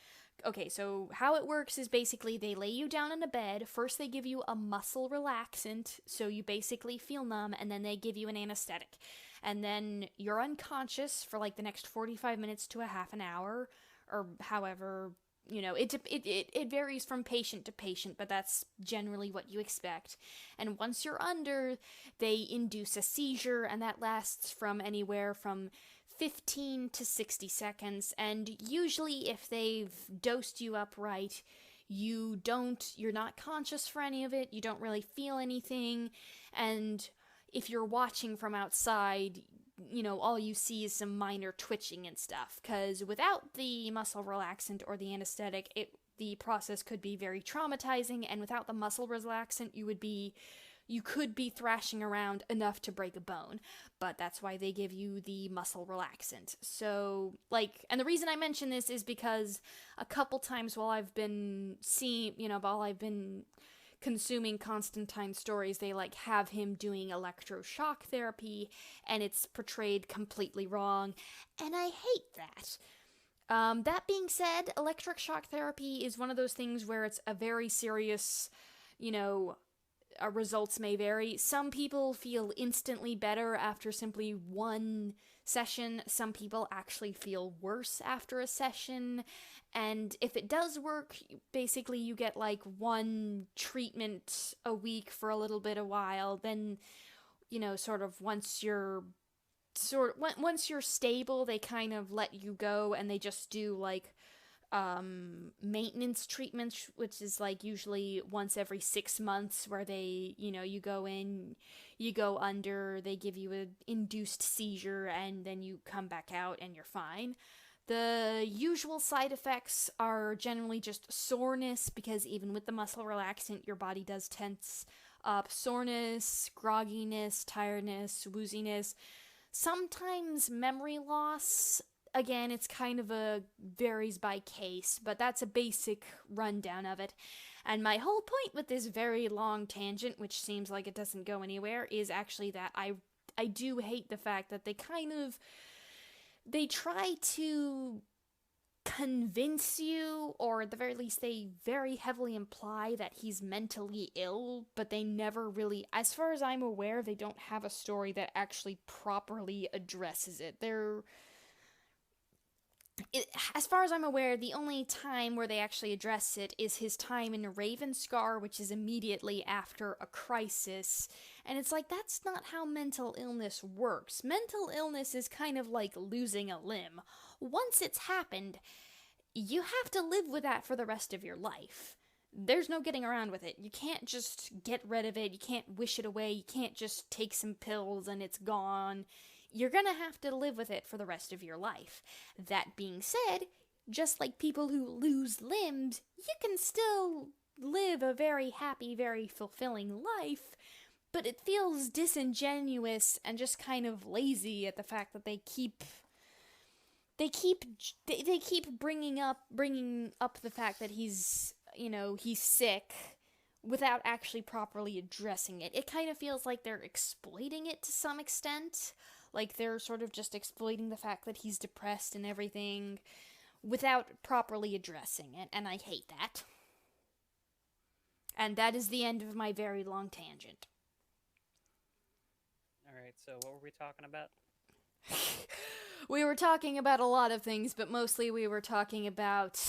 Okay, so how it works is basically they lay you down in a bed. First they give you a muscle relaxant, so you basically feel numb, and then they give you an anesthetic. And then you're unconscious for the next 45 minutes to a half an hour, or however, it varies from patient to patient, but that's generally what you expect. And once you're under, they induce a seizure, and that lasts from anywhere from 15 to 60 seconds, and usually if they've dosed you up right, you're not conscious for any of it, you don't really feel anything, and if you're watching from outside, all you see is some minor twitching and stuff, because without the muscle relaxant or the anesthetic, the process could be very traumatizing, and without the muscle relaxant, you could be thrashing around enough to break a bone, but that's why they give you the muscle relaxant. So, and the reason I mention this is because a couple times while I've been consuming Constantine stories, they have him doing electroshock therapy, and it's portrayed completely wrong, and I hate that. That being said, electric shock therapy is one of those things where it's a very serious, results may vary. Some people feel instantly better after simply one session. Some people actually feel worse after a session. And if it does work, basically you get one treatment a week for a little bit a while. Then, sort of once you're stable, they kind of let you go and they just do maintenance treatments, which is usually once every 6 months, where they, you go in, you go under, they give you an induced seizure, and then you come back out and you're fine. The usual side effects are generally just soreness, because even with the muscle relaxant, your body does tense up. Soreness, grogginess, tiredness, wooziness, sometimes memory loss. Again, it's kind of varies by case, but that's a basic rundown of it. And my whole point with this very long tangent, which seems like it doesn't go anywhere, is actually that I do hate the fact that they try to convince you, or at the very least they very heavily imply that he's mentally ill, but they never really, as far as I'm aware, they don't have a story that actually properly addresses it. As far as I'm aware, the only time where they actually address it is his time in Ravenscar, which is immediately after a crisis, And it's like, that's not how mental illness works. Mental illness is kind of like losing a limb. Once it's happened, you have to live with that for the rest of your life. There's no getting around with it. You can't just get rid of it. You can't wish it away. You can't just take some pills and it's gone. You're gonna have to live with it for the rest of your life. That being said, just like people who lose limbs, you can still live a very happy, very fulfilling life, but it feels disingenuous and just kind of lazy at the fact that they keep bringing up the fact that he's sick without actually properly addressing it. It kind of feels like they're exploiting it to some extent. Like they're sort of just exploiting the fact that he's depressed and everything without properly addressing it, and I hate that. And that is the end of my very long tangent. Alright, so what were we talking about? We were talking about a lot of things, but mostly we were talking about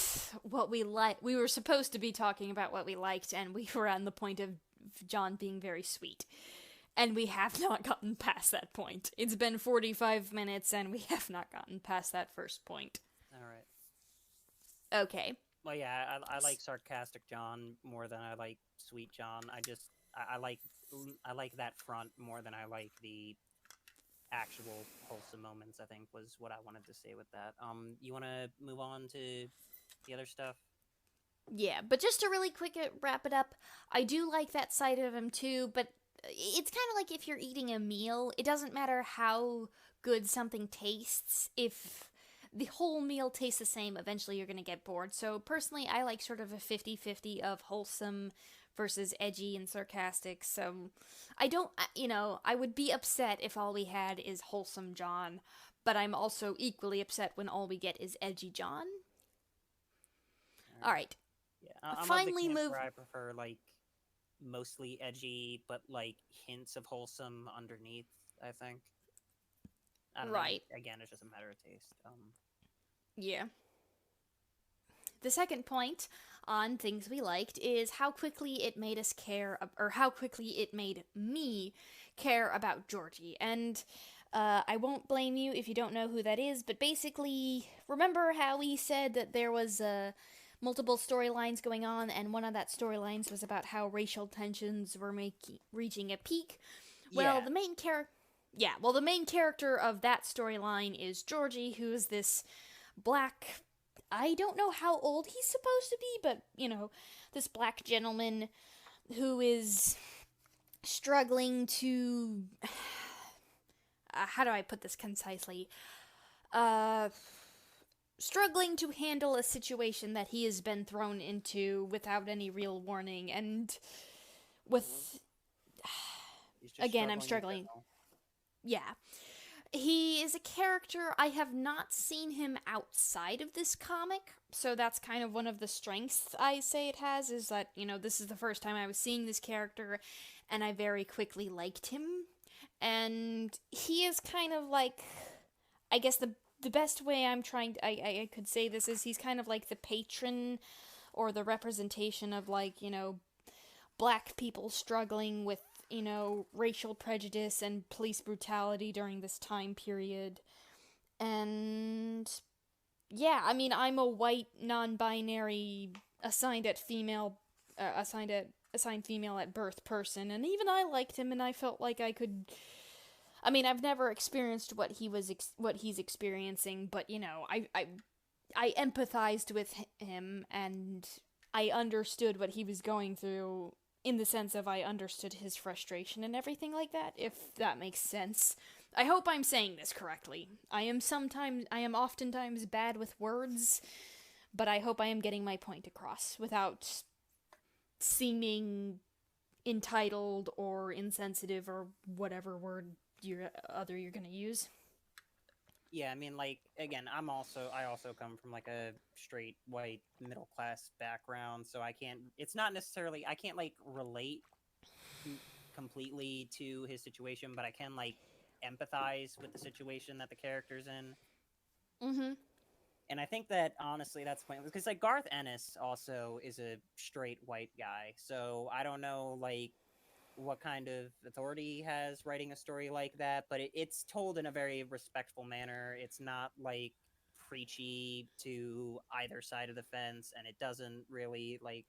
what we like. We were supposed to be talking about what we liked, and we were on the point of John being very sweet. And we have not gotten past that point. It's been 45 minutes, and we have not gotten past that first point. Alright. Okay. Well, yeah, I like sarcastic John more than I like sweet John. I like that front more than I like the actual wholesome moments, I think, was what I wanted to say with that. You want to move on to the other stuff? Yeah, but just to really quick wrap it up, I do like that side of him too, but it's kind of like if you're eating a meal, it doesn't matter how good something tastes. If the whole meal tastes the same, eventually you're going to get bored. So personally, I like sort of a 50-50 of wholesome versus edgy and sarcastic. So I don't, I would be upset if all we had is wholesome John, but I'm also equally upset when all we get is edgy John. All right. Yeah, I'm Finally of the camp move. where I prefer like mostly edgy, but like hints of wholesome underneath. I think. I don't Right. know. Again, it's just a matter of taste. Yeah. The second point on things we liked is how quickly it made us care, or how quickly it made me care about Georgie. And I won't blame you if you don't know who that is, but basically, remember how we said that there was multiple storylines going on, and one of that storylines was about how racial tensions were reaching a peak? Well, Yeah. the main character of that storyline is Georgie, who is this black. I don't know how old he's supposed to be, but, this black gentleman who is struggling to. How do I put this concisely? Struggling to handle a situation that he has been thrown into without any real warning, and with. Again, I'm struggling. Yeah. He is a character. I have not seen him outside of this comic, so that's kind of one of the strengths I say it has, is that, this is the first time I was seeing this character, and I very quickly liked him. And he is kind of like, I guess the best way I could say this is he's kind of like the patron or the representation of, like, black people struggling with racial prejudice and police brutality during this time period. And yeah, I mean, I'm a white, non-binary, assigned female at birth person, and even I liked him, and I felt like I could. I mean, I've never experienced what he's experiencing, but I empathized with him, and I understood what he was going through, in the sense of I understood his frustration and everything like that, if that makes sense. I hope I'm saying this correctly. I am oftentimes bad with words, but I hope I am getting my point across without seeming entitled or insensitive or whatever word you're gonna use. Yeah, I mean, like, again, I also come from like a straight white middle class background, so it's not necessarily, I can't like relate completely to his situation, but I can like empathize with the situation that the character's in. Mm-hmm. And I think that honestly that's pointless, because like Garth Ennis also is a straight white guy, so I don't know, like, what kind of authority he has writing a story like that, but it's told in a very respectful manner. It's not like preachy to either side of the fence, and it doesn't really like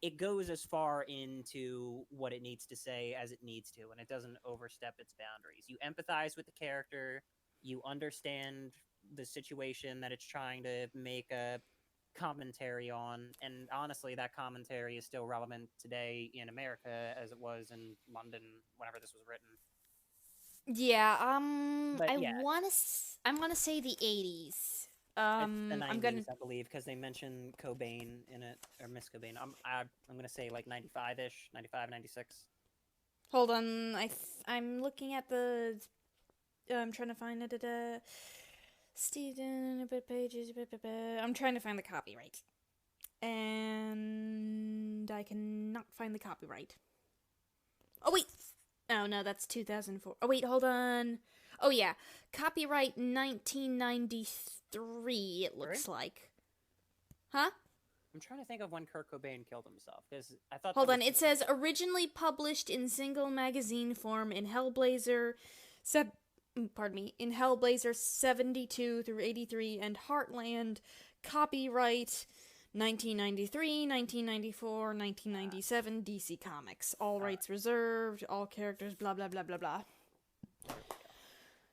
it goes as far into what it needs to say as it needs to, and it doesn't overstep its boundaries. You empathize with the character, you understand the situation that it's trying to make a commentary on, and honestly, that commentary is still relevant today in America as it was in London whenever this was written. Yeah, But yeah, I wanna say the 80s. it's the I'm gonna 90s, I believe, because they mention Cobain in it, or Miss Cobain. I'm gonna say like 95-ish, 95, 96. hold on. I'm looking at the. I'm trying to find it. Stephen, pages. I'm trying to find the copyright, and I cannot find the copyright. Oh wait. Oh no, that's 2004. Oh wait, hold on. Oh yeah, copyright 1993. It looks like. Huh? I'm trying to think of when Kurt Cobain killed himself, because I thought. Hold on. It says originally published in single magazine form in HellBlazer, in HellBlazer 72 through 83 and Heartland, copyright 1993, 1994, 1997, DC Comics. All rights reserved, all characters, blah blah blah blah blah.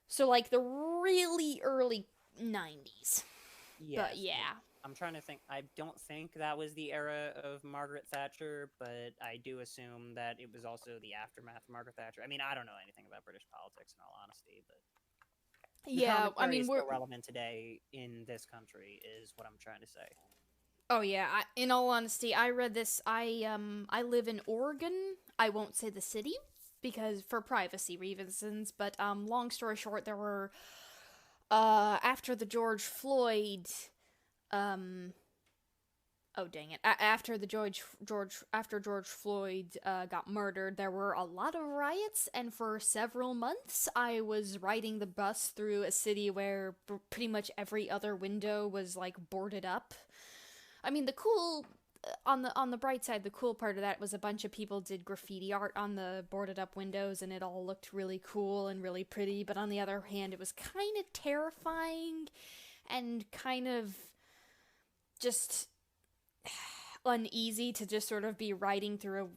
So like the really early 90s. Yeah. But yeah. I'm trying to think. I don't think that was the era of Margaret Thatcher, but I do assume that it was also the aftermath of Margaret Thatcher. I mean, I don't know anything about British politics, in all honesty, but yeah, I mean, we're still relevant today in this country, is what I'm trying to say. Oh yeah, in all honesty, I read this. I live in Oregon. I won't say the city because for privacy reasons. But long story short, there were after the George Floyd oh dang it! After the George Floyd got murdered, there were a lot of riots, and for several months, I was riding the bus through a city where pretty much every other window was like boarded up. I mean, the cool on the bright side, the cool part of that was a bunch of people did graffiti art on the boarded up windows, and it all looked really cool and really pretty. But on the other hand, it was kind of terrifying and kind of just uneasy to just sort of be riding through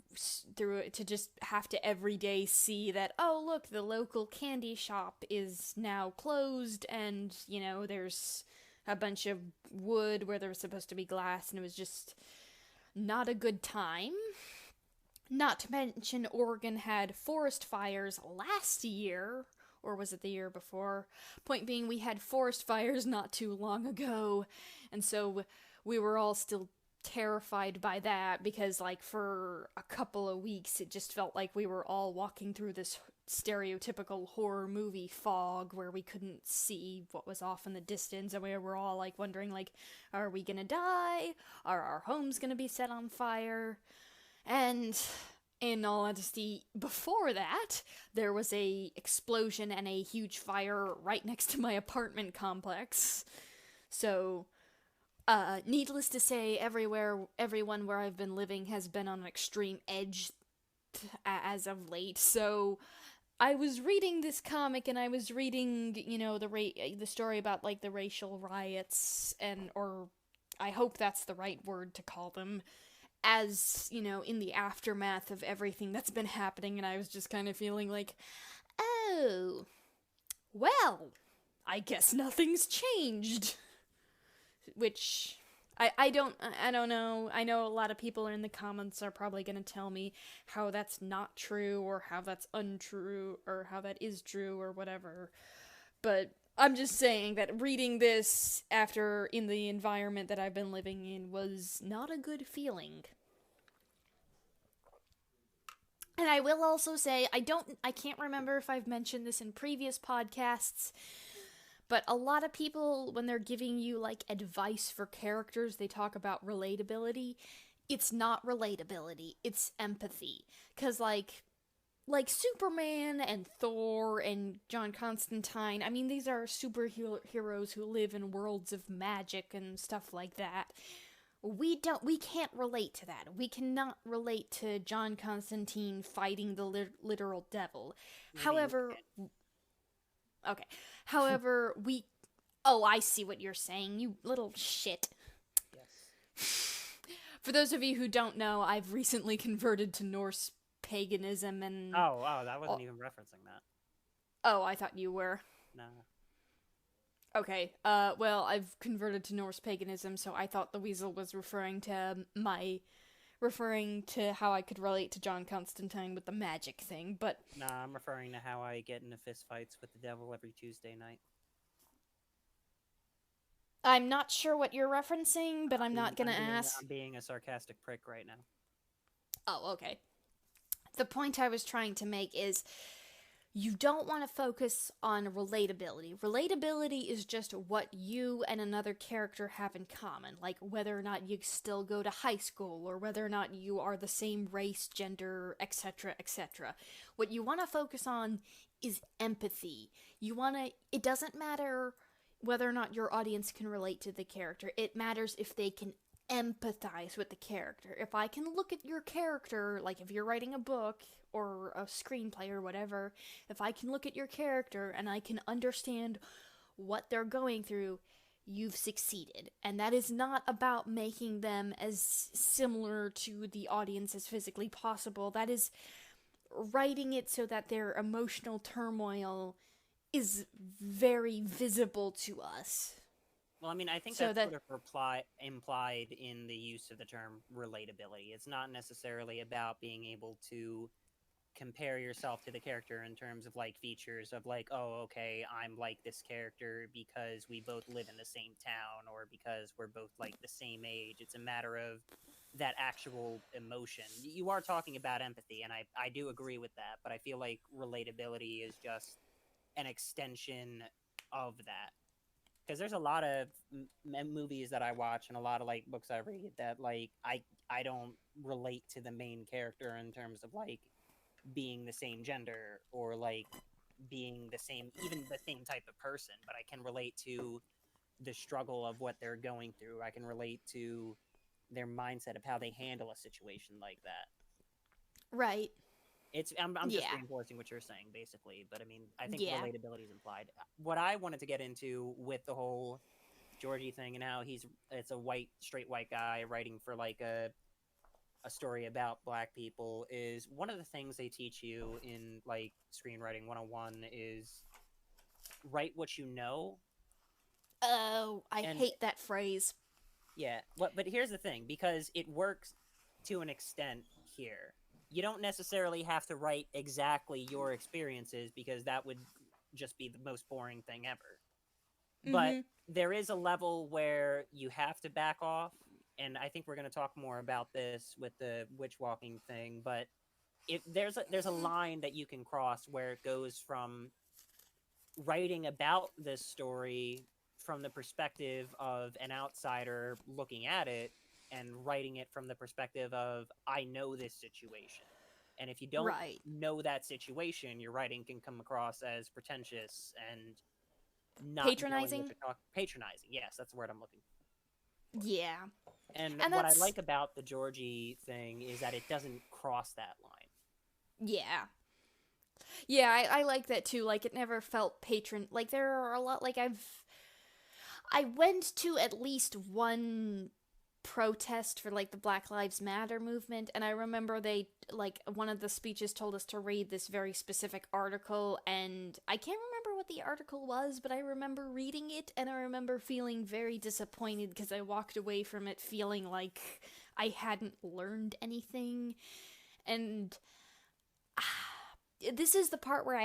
it, to just have to every day see that, oh look, the local candy shop is now closed, and you know there's a bunch of wood where there was supposed to be glass, and it was just not a good time. Not to mention Oregon had forest fires last year, or was it the year before? Point being, we had forest fires not too long ago, and so we were all still terrified by that, because like for a couple of weeks it just felt like we were all walking through this stereotypical horror movie fog where we couldn't see what was off in the distance, and we were all like wondering, like, are we gonna die? Are our homes gonna be set on fire? And in all honesty, before that, there was a explosion and a huge fire right next to my apartment complex. So needless to say, everyone where I've been living has been on an extreme edge as of late. So I was reading this comic, and I was reading, you know, the story about like the racial riots, or I hope that's the right word to call them, as, you know, in the aftermath of everything that's been happening, and I was just kind of feeling like, oh, well, I guess nothing's changed. Which I don't know. I know a lot of people in the comments are probably going to tell me how that's not true, or how that's untrue, or how that is true, or whatever. But I'm just saying that reading this after in the environment that I've been living in was not a good feeling. And I will also say, I can't remember if I've mentioned this in previous podcasts, but a lot of people, when they're giving you, like, advice for characters, they talk about relatability. It's not relatability, it's empathy. 'Cause, like Superman and Thor and John Constantine, I mean, these are superheroes who live in worlds of magic and stuff like that. we can't relate to that. We cannot relate to John Constantine fighting the literal devil. Maybe you However, can. okay. However, we oh, I see what you're saying, you little shit. Yes. For those of you who don't know, I've recently converted to Norse paganism and Oh, that wasn't even referencing that. oh, I thought you were. No. Okay, well, I've converted to Norse paganism, so I thought the weasel was referring to how I could relate to John Constantine with the magic thing, but Nah, I'm referring to how I get into fistfights with the devil every Tuesday night. I'm not sure what you're referencing, but I'm not gonna ask. I'm being a sarcastic prick right now. Oh, okay. The point I was trying to make is you don't want to focus on relatability. Relatability is just what you and another character have in common, like whether or not you still go to high school or whether or not you are the same race, gender, etc., etc. What you want to focus on is empathy. It doesn't matter whether or not your audience can relate to the character. It matters if they can empathize with the character. If I can look at your character, like if you're writing a book or a screenplay or whatever, if I can look at your character and I can understand what they're going through, you've succeeded. And that is not about making them as similar to the audience as physically possible. That is writing it so that their emotional turmoil is very visible to us. Well, I mean, I think So that's that sort of implied in the use of the term relatability. It's not necessarily about being able to compare yourself to the character in terms of like features of like, oh, okay, I'm like this character because we both live in the same town or because we're both like the same age. It's a matter of that actual emotion. You are talking about empathy, and I do agree with that, but I feel like relatability is just an extension of that. Because there's a lot of movies that I watch and a lot of like books I read that like I don't relate to the main character in terms of like being the same gender or like being the same, even the same type of person, but I can relate to the struggle of what they're going through. I can relate to their mindset of how they handle a situation like that. right. I'm just Yeah. reinforcing what you're saying basically, but I mean, I think Yeah. relatability is implied. What I wanted to get into with the whole Georgie thing and how it's a straight white guy writing for like a story about black people is one of the things they teach you in like screenwriting 101 is write what you know. Oh, I And hate that phrase. yeah, but here's the thing, because it works to an extent here. You don't necessarily have to write exactly your experiences because that would just be the most boring thing ever. But Mm-hmm. there is a level where you have to back off, and I think we're going to talk more about this with the witch walking thing, but if there's a line that you can cross where it goes from writing about this story from the perspective of an outsider looking at it and writing it from the perspective of I know this situation. And if you don't Right. know that situation, your writing can come across as pretentious and not knowing what Patronizing? you're talking. Patronizing, yes, that's the word I'm looking for. Yeah. And And what I that's like about the Georgie thing is that it doesn't cross that line. yeah. Yeah, I like that too. Like it never felt like there are a lot I went to at least one protest for like the Black Lives Matter movement, and I remember they like one of the speeches told us to read this very specific article, and I can't remember what the article was, but I remember reading it and I remember feeling very disappointed because I walked away from it feeling like I hadn't learned anything. And this is the part where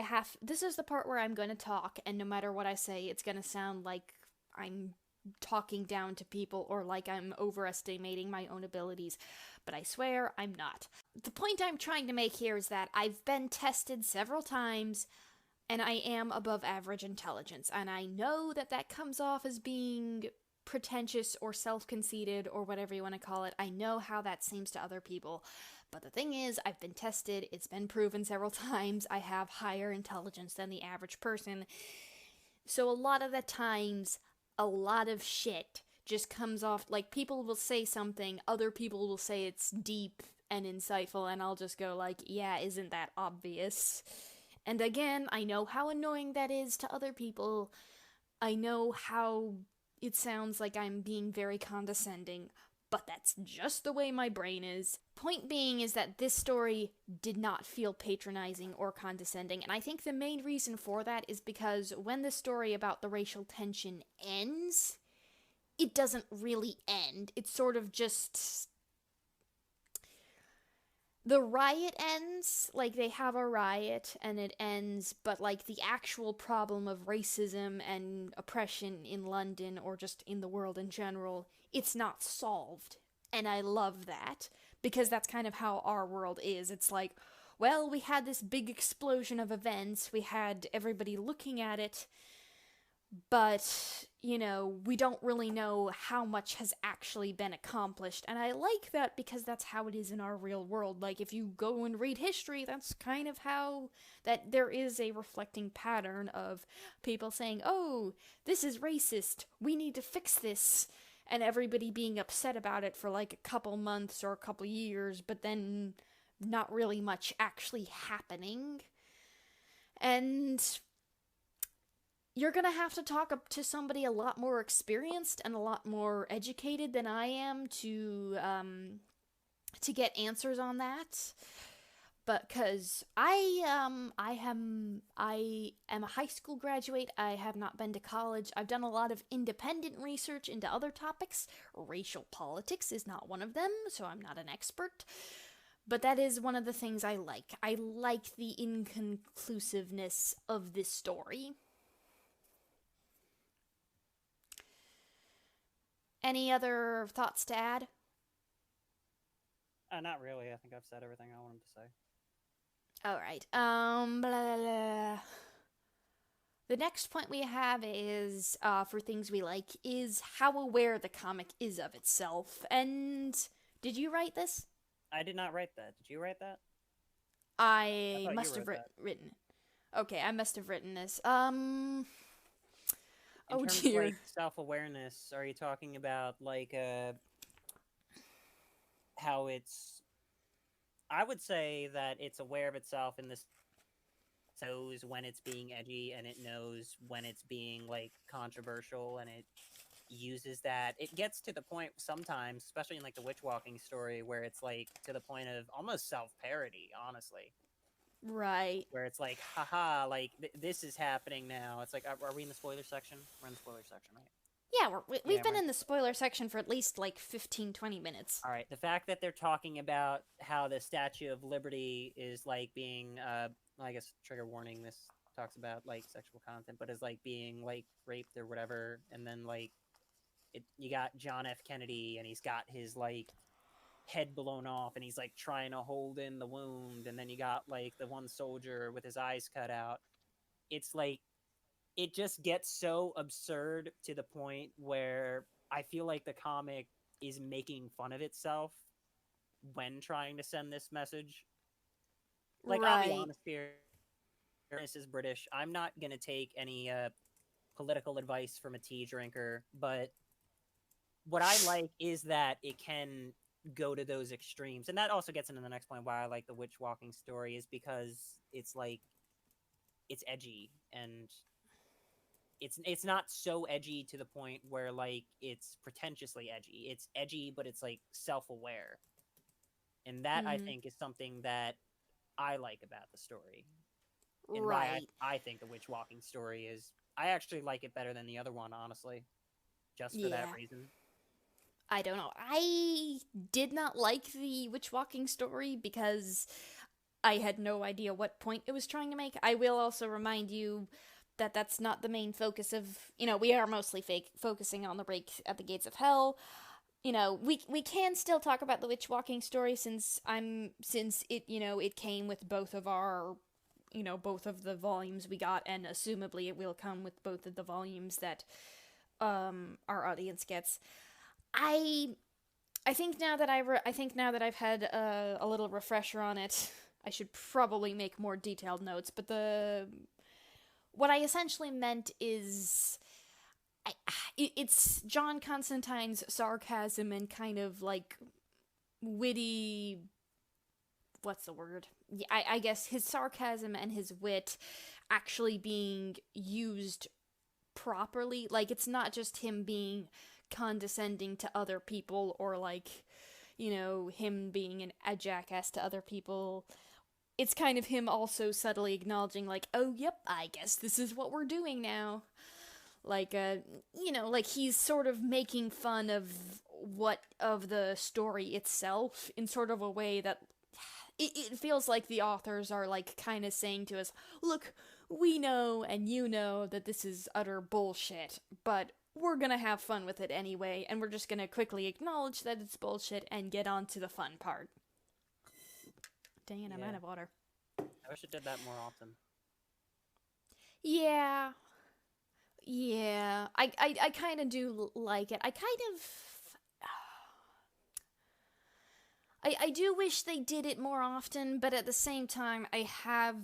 this is the part where I'm going to talk, and no matter what I say it's going to sound like I'm talking down to people or like I'm overestimating my own abilities, but I swear I'm not. The point I'm trying to make here is that I've been tested several times and I am above average intelligence, and I know that that comes off as being pretentious or self-conceited or whatever you want to call it. I know how that seems to other people. But the thing is, I've been tested, it's been proven several times, I have higher intelligence than the average person. So a lot of the times, a lot of shit just comes off like people will say something, other people will say it's deep and insightful, and I'll just go like, yeah, isn't that obvious? And again, I know how annoying that is to other people. I know how it sounds like I'm being very condescending, but that's just the way my brain is. Point being is that this story did not feel patronizing or condescending, and I think the main reason for that is because when the story about the racial tension ends, it doesn't really end. It's sort of just the riot ends, like they have a riot and it ends, but like the actual problem of racism and oppression in London or just in the world in general, it's not solved. And I love that because that's kind of how our world is. It's like, well, we had this big explosion of events, we had everybody looking at it, but, you know, we don't really know how much has actually been accomplished. And I like that because that's how it is in our real world. Like, if you go and read history, that's kind of how that there is a reflecting pattern of people saying, oh, this is racist, we need to fix this. And everybody being upset about it for like a couple months or a couple years, but then not really much actually happening. And you're gonna have to talk up to somebody a lot more experienced and a lot more educated than I am to get answers on that. But because I am a high school graduate, I have not been to college. I've done a lot of independent research into other topics. Racial politics is not one of them, so I'm not an expert. But that is one of the things I like. I like the inconclusiveness of this story. Any other thoughts to add? Not really. I think I've said everything I wanted to say. All right. Blah, blah, blah. The next point we have is, for things we like, is how aware the comic is of itself. And did you write this? I did not write that. Did you write that? I thought must you have wrote written it. Okay, I must have written this. In Oh terms dear. of, like, self-awareness, are you talking about, like, how it's... I would say that it's aware of itself in this... knows when it's being edgy, and it knows when it's being, like, controversial, and it uses that. It gets to the point sometimes, especially in, like, the witch walking story, where it's, like, to the point of almost self-parody, honestly. Right. Where it's like, haha, like, this is happening now. It's like, are we in the spoiler section? We're in the spoiler section, right? Yeah, we've Yeah, been we're- in the spoiler section for at least like 15-20 minutes. All right. The fact that they're talking about how the Statue of Liberty is, like, being, I guess, trigger warning, this talks about, like, sexual content, but is, like, being, like, raped or whatever, and then, like, you got John F. Kennedy, and he's got his, like, head blown off, and he's, like, trying to hold in the wound, and then you got, like, the one soldier with his eyes cut out. It's, like, it just gets so absurd to the point where I feel like the comic is making fun of itself when trying to send this message. Like, I'll be Right. honest here, this is British. I'm not gonna take any political advice from a tea drinker, but what I like is that it can go to those extremes. And that also gets into the next point why I like the witch walking story, is because it's, like, it's edgy, and it's not so edgy to the point where, like, it's pretentiously edgy. It's edgy, but it's, like, self-aware. And that, I think, is something that I like about the story. And Right. why I think the witch walking story is... I actually like it better than the other one, honestly. Just for that Yeah. reason. I don't know. I did not like the witch walking story because I had no idea what point it was trying to make. I will also remind you that that's not the main focus of, we are mostly focusing on the Rake at the Gates of Hell. We can still talk about the witch walking story since it, it came with both of our, both of the volumes we got, and assumably it will come with both of the volumes that our audience gets. I think now that I've had a little refresher on it, I should probably make more detailed notes, but what I essentially meant is it's John Constantine's sarcasm and kind of like witty. What's the word? Yeah, I guess his sarcasm and his wit actually being used properly. Like, it's not just him being condescending to other people or, like, you know, him being a jackass to other people. It's kind of him also subtly acknowledging, like, oh, yep, I guess this is what we're doing now. Like, you know, like he's sort of making fun of the story itself in sort of a way that it feels like the authors are, like, kind of saying to us, look, we know and you know that this is utter bullshit, but we're gonna have fun with it anyway, and we're just gonna quickly acknowledge that it's bullshit and get on to the fun part. Dang it, I'm out of water. I wish it did that more often. Yeah. I kind of do like it. I do wish they did it more often, but at the same time, I have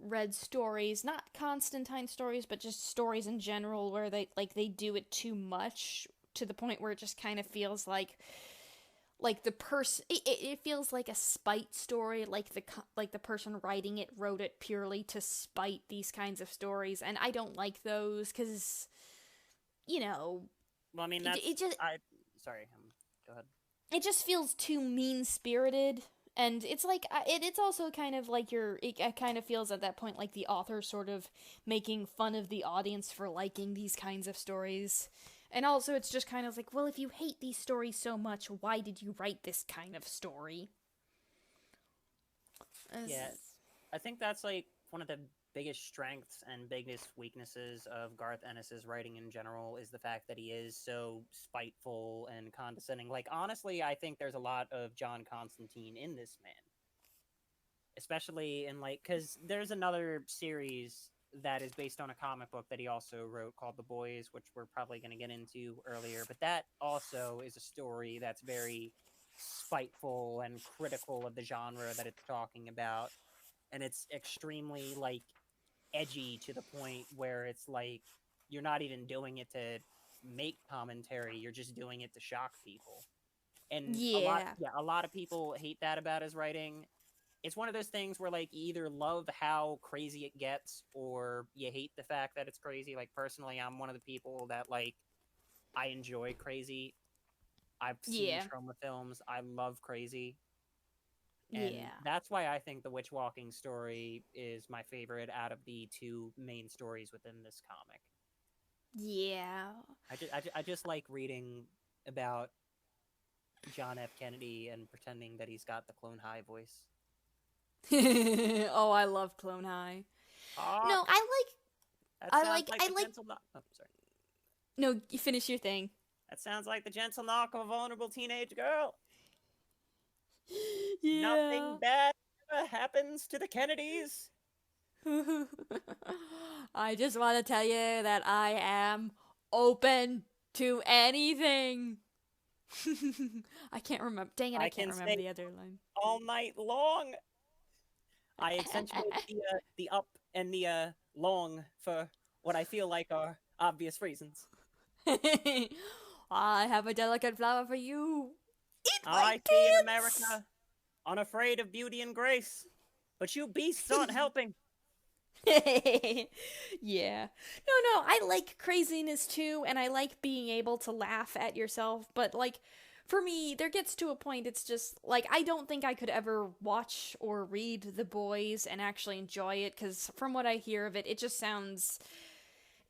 read stories, not Constantine stories, but just stories in general, where they do it too much to the point where it just kind of feels like the person. It feels like a spite story, like the person writing it wrote it purely to spite these kinds of stories, and I don't like those because, you know. Well, I mean, sorry. Go ahead. It just feels too mean-spirited, and it's like, it's also kind of like it kind of feels at that point like the author sort of making fun of the audience for liking these kinds of stories. And also it's just kind of like, well, if you hate these stories so much, why did you write this kind of story? Yeah, I think that's like one of the biggest strengths and biggest weaknesses of Garth Ennis's writing in general is the fact that he is so spiteful and condescending. Like, honestly, I think there's a lot of John Constantine in this man. Especially in, like, because there's another series that is based on a comic book that he also wrote called The Boys, which we're probably going to get into earlier. But that also is a story that's very spiteful and critical of the genre that it's talking about. And it's extremely, like, edgy to the point where it's like you're not even doing it to make commentary, you're just doing it to shock people. And a lot of people hate that about his writing. It's one of those things where, like, you either love how crazy it gets or you hate the fact that it's crazy. Like, personally, I'm one of the people that, like, I enjoy crazy. I've seen Trauma films. I love crazy. And that's why I think the Witch Walking story is my favorite out of the two main stories within this comic. Yeah. I just like reading about John F. Kennedy and pretending that he's got the Clone High voice. Oh, I love Clone High. No, I like gentle knock. Oh, sorry. No, you finish your thing. That sounds like the gentle knock of a vulnerable teenage girl. Yeah. Nothing bad ever happens to the Kennedys. I just want to tell you that I am open to anything. I can't remember. Dang it, I can't remember the other line. All night long. I accentuate the up and the long for what I feel like are obvious reasons. I have a delicate flower for you. I see in America, unafraid of beauty and grace, but you beasts aren't helping. Yeah. No, I like craziness too, and I like being able to laugh at yourself, but, like, for me, there gets to a point it's just, like, I don't think I could ever watch or read The Boys and actually enjoy it, because from what I hear of it, it just sounds...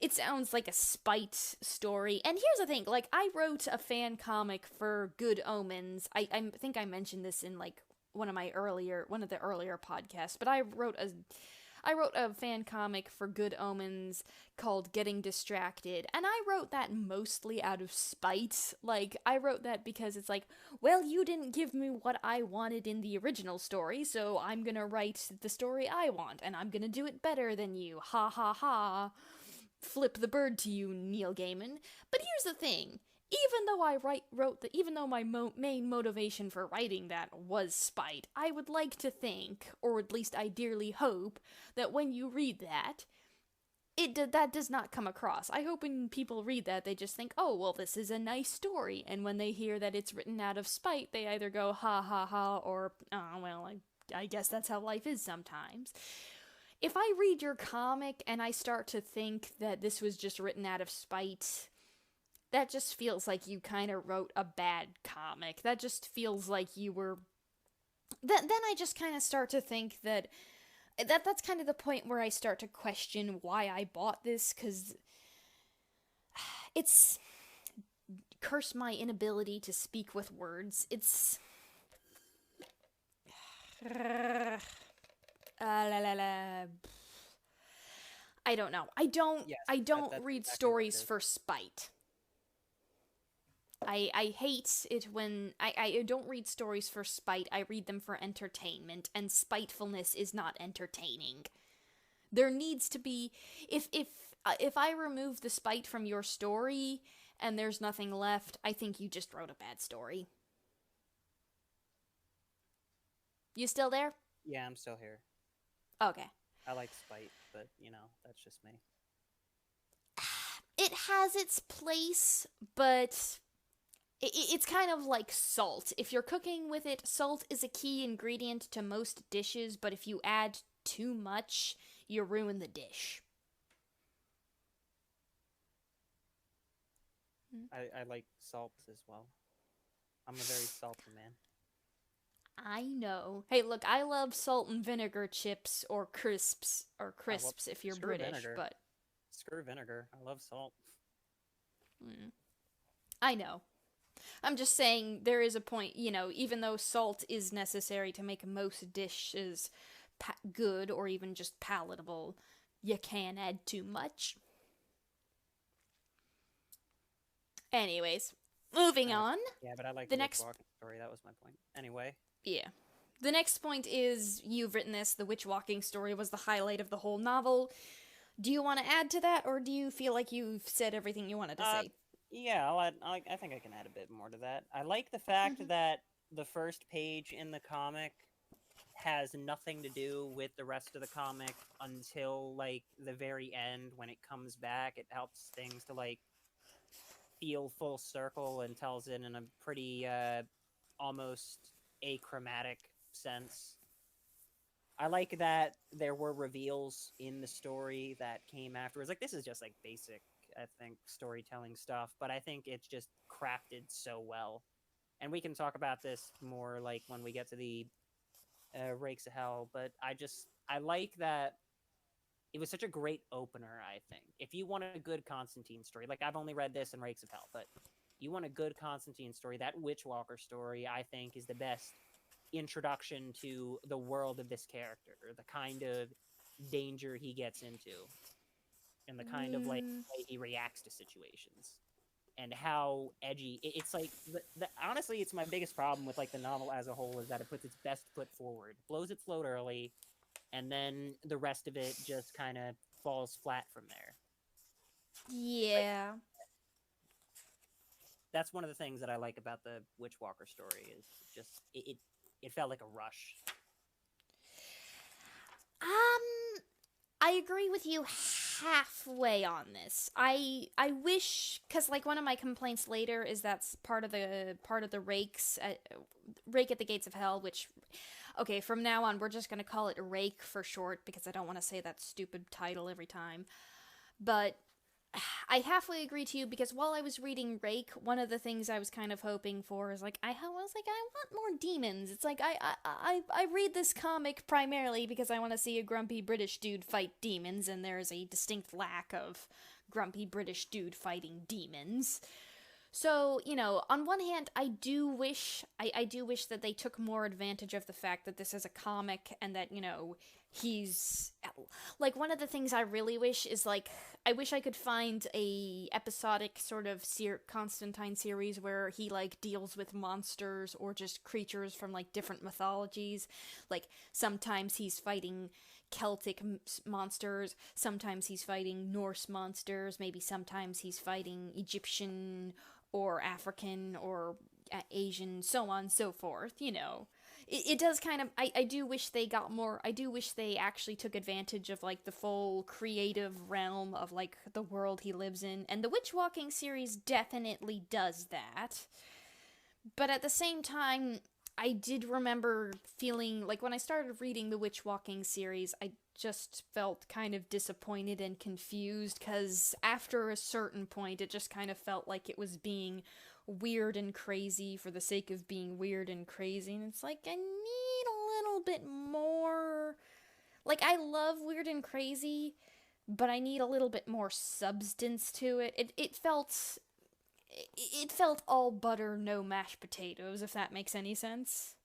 It sounds like a spite story. And here's the thing, like, I wrote a fan comic for Good Omens. I think I mentioned this in, like, one of the earlier podcasts, but I wrote a fan comic for Good Omens called Getting Distracted, and I wrote that mostly out of spite. Like, I wrote that because it's like, well, you didn't give me what I wanted in the original story, so I'm gonna write the story I want, and I'm gonna do it better than you. Ha ha ha. Flip the bird to you, Neil Gaiman. But here's the thing. Even though my main motivation for writing that was spite, I would like to think, or at least I dearly hope, that when you read that, that does not come across. I hope when people read that, they just think, oh, well, this is a nice story. And when they hear that it's written out of spite, they either go, ha ha ha, or, oh, well, I guess that's how life is sometimes. If I read your comic and I start to think that this was just written out of spite, that just feels like you kind of wrote a bad comic. That just feels like you were... Then I just kind of start to think that's kind of the point where I start to question why I bought this, because it's... Curse my inability to speak with words. It's... I don't know. I don't read exactly stories for spite. I hate it when I don't read stories for spite. I read them for entertainment, and spitefulness is not entertaining. There needs to be... If I remove the spite from your story and there's nothing left, I think you just wrote a bad story. You still there? Yeah, I'm still here. Okay. I like spite, but, that's just me. It has its place, but it's kind of like salt. If you're cooking with it, salt is a key ingredient to most dishes, but if you add too much, you ruin the dish. I like salt as well. I'm a very salty man. I know. Hey, look, I love salt and vinegar chips or crisps if you're British, vinegar. but Screw vinegar. I love salt. I know. I'm just saying there is a point, even though salt is necessary to make most dishes good or even just palatable, you can add too much. Anyways, moving on. Yeah, but I like the the next walking story. That was my point. Anyway. Yeah. The next point is, you've written this, the witch walking story was the highlight of the whole novel. Do you want to add to that, or do you feel like you've said everything you wanted to say? Yeah, I think I can add a bit more to that. I like the fact that the first page in the comic has nothing to do with the rest of the comic until, the very end. When it comes back, it helps things to, feel full circle and tells it in a pretty, almost achromatic sense. I like that there were reveals in the story that came afterwards. This is just basic, I think, storytelling stuff, but I think it's just crafted so well. And we can talk about this more when we get to the Rakes of Hell, but I like that it was such a great opener, I think. If you want a good Constantine story, I've only read this in Rakes of Hell, but you want a good Constantine story, that Witchwalker story, I think, is the best introduction to the world of this character, the kind of danger he gets into, and the kind of way he reacts to situations, and how edgy. It's honestly, it's my biggest problem with the novel as a whole, is that it puts its best foot forward, blows its load early, and then the rest of it just kind of falls flat from there. Yeah. That's one of the things that I like about the Witchwalker story, is just it felt like a rush. I agree with you halfway on this. I wish, because one of my complaints later is that's part of the Rake at the Gates of Hell, which, okay, from now on we're just gonna call it Rake for short, because I don't want to say that stupid title every time. But I halfway agree to you, because while I was reading Rake, one of the things I was kind of hoping for is I want more demons. It's I read this comic primarily because I want to see a grumpy British dude fight demons, and there is a distinct lack of grumpy British dude fighting demons. So, on one hand, I do wish that they took more advantage of the fact that this is a comic, and that, he's... one of the things I really wish is, I wish I could find a episodic sort of Constantine series where he, deals with monsters or just creatures from, different mythologies. Sometimes he's fighting Celtic monsters, sometimes he's fighting Norse monsters, maybe sometimes he's fighting Egyptian or African or Asian, so on and so forth, it does kind of I do wish they got more. I do wish they actually took advantage of like the full creative realm of like the world he lives in, and the Witch Walking series definitely does that. But at the same time, I did remember feeling like when I started reading the Witch Walking series, I just felt kind of disappointed and confused because after a certain point, it just kind of felt like it was being weird and crazy for the sake of being weird and crazy. And it's like, I need a little bit more. Like, I love weird and crazy, but I need a little bit more substance to it. It felt all butter, no mashed potatoes, if that makes any sense.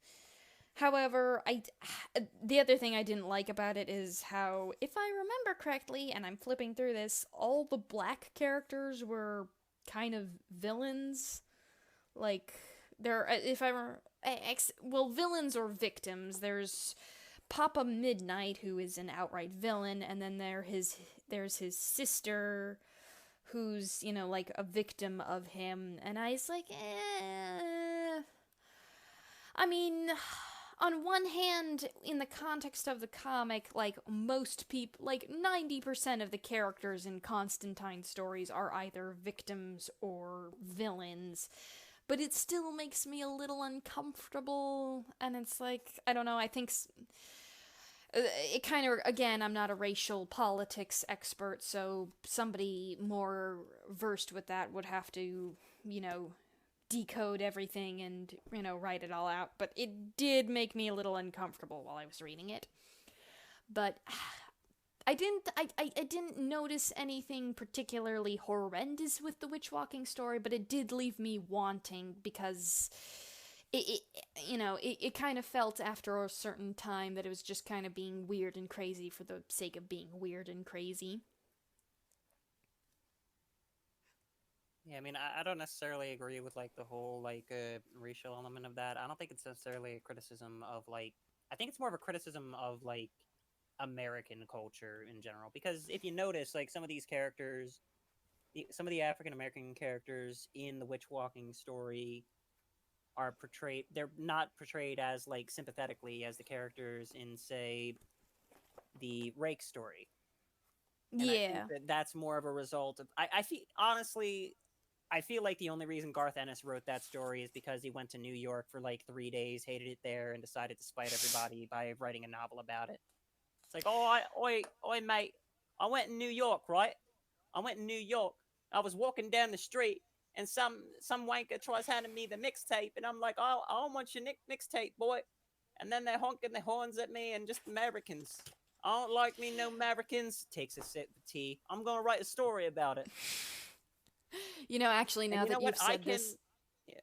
However, the other thing I didn't like about it is how, if I remember correctly, and I'm flipping through this, all the black characters were kind of villains. Like, if I remember, well, villains or victims. There's Papa Midnight, who is an outright villain, and then there's his sister, who's, like a victim of him, and I was like, I mean, on one hand, in the context of the comic, like, most people, like, 90% of the characters in Constantine stories are either victims or villains, but it still makes me a little uncomfortable, and it's like, I don't know, I think it kind of, again, I'm not a racial politics expert, so somebody more versed with that would have to, decode everything and, write it all out. But it did make me a little uncomfortable while I was reading it. But I didn't notice anything particularly horrendous with the Witch Walking story, but it did leave me wanting because it kind of felt after a certain time that it was just kind of being weird and crazy for the sake of being weird and crazy. Yeah, I mean, I don't necessarily agree with like the whole racial element of that. I don't think it's necessarily a criticism of like. I think it's more of a criticism of like American culture in general. Because if you notice, like some of these characters, some of the African American characters in the Witch Walking story are portrayed. They're not portrayed as like sympathetically as the characters in, say, the Rake story. And I think Yeah. that that's more of a result of. I feel honestly. I feel like the only reason Garth Ennis wrote that story is because he went to New York for like 3 days, hated it there, and decided to spite everybody by writing a novel about it. It's like, oh, mate, I went in New York, right? I went in New York. I was walking down the street, and some wanker tries handing me the mixtape, and I'm like, oh, I don't want your mixtape, boy. And then they're honking their horns at me, and just Americans. I don't like me no Americans. Takes a sip of tea. I'm gonna write a story about it. Actually, And now you know that what? you've said this, Yeah.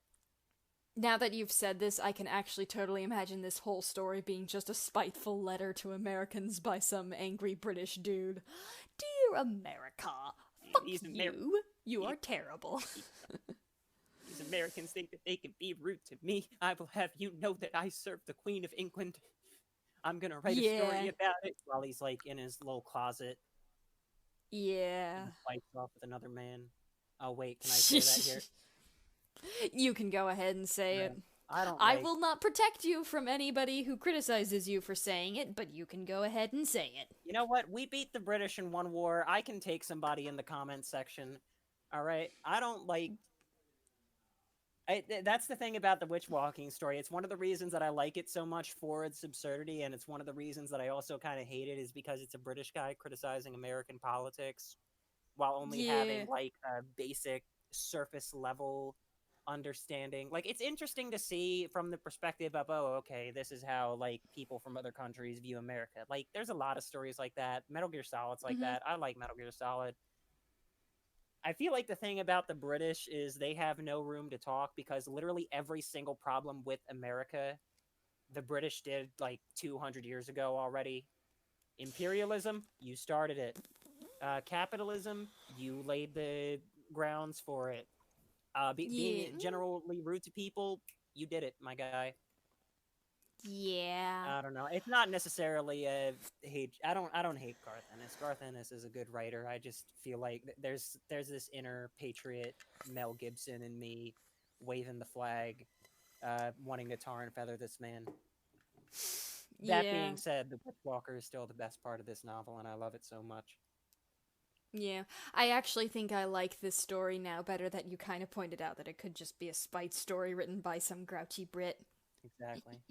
now that you've said this, I can actually totally imagine this whole story being just a spiteful letter to Americans by some angry British dude. Dear America, fuck you. You are terrible. These Americans think that they can be rude to me. I will have you know that I serve the Queen of England. I'm gonna write a story about it while he's like in his little closet. Yeah. And fights off with another man. Oh wait, can I say that here? You can go ahead and say it. I will not protect you from anybody who criticizes you for saying it, but you can go ahead and say it. You know what? We beat the British in one war. I can take somebody in the comments section. All right. I don't like. That's the thing about the Witch Walking story. It's one of the reasons that I like it so much for its absurdity, and it's one of the reasons that I also kind of hate it is because it's a British guy criticizing American politics while only having like a basic surface level understanding. Like it's interesting to see from the perspective of, oh, okay, this is how like people from other countries view America. Like there's a lot of stories like that. Metal Gear Solid's like that. I like Metal Gear Solid. I feel like the thing about the British is they have no room to talk because literally every single problem with America, the British did like 200 years ago already. Imperialism, you started it. Capitalism, you laid the grounds for it. Being generally rude to people, you did it, my guy. Yeah. I don't know. It's not necessarily a hate. I don't hate Garth Ennis. Garth Ennis is a good writer. I just feel like there's this inner patriot Mel Gibson in me, waving the flag, wanting to tar and feather this man. That Yeah. being said, the Witchwalker is still the best part of this novel, and I love it so much. Yeah. I actually think I like this story now better that you kind of pointed out that it could just be a spite story written by some grouchy Brit. Exactly.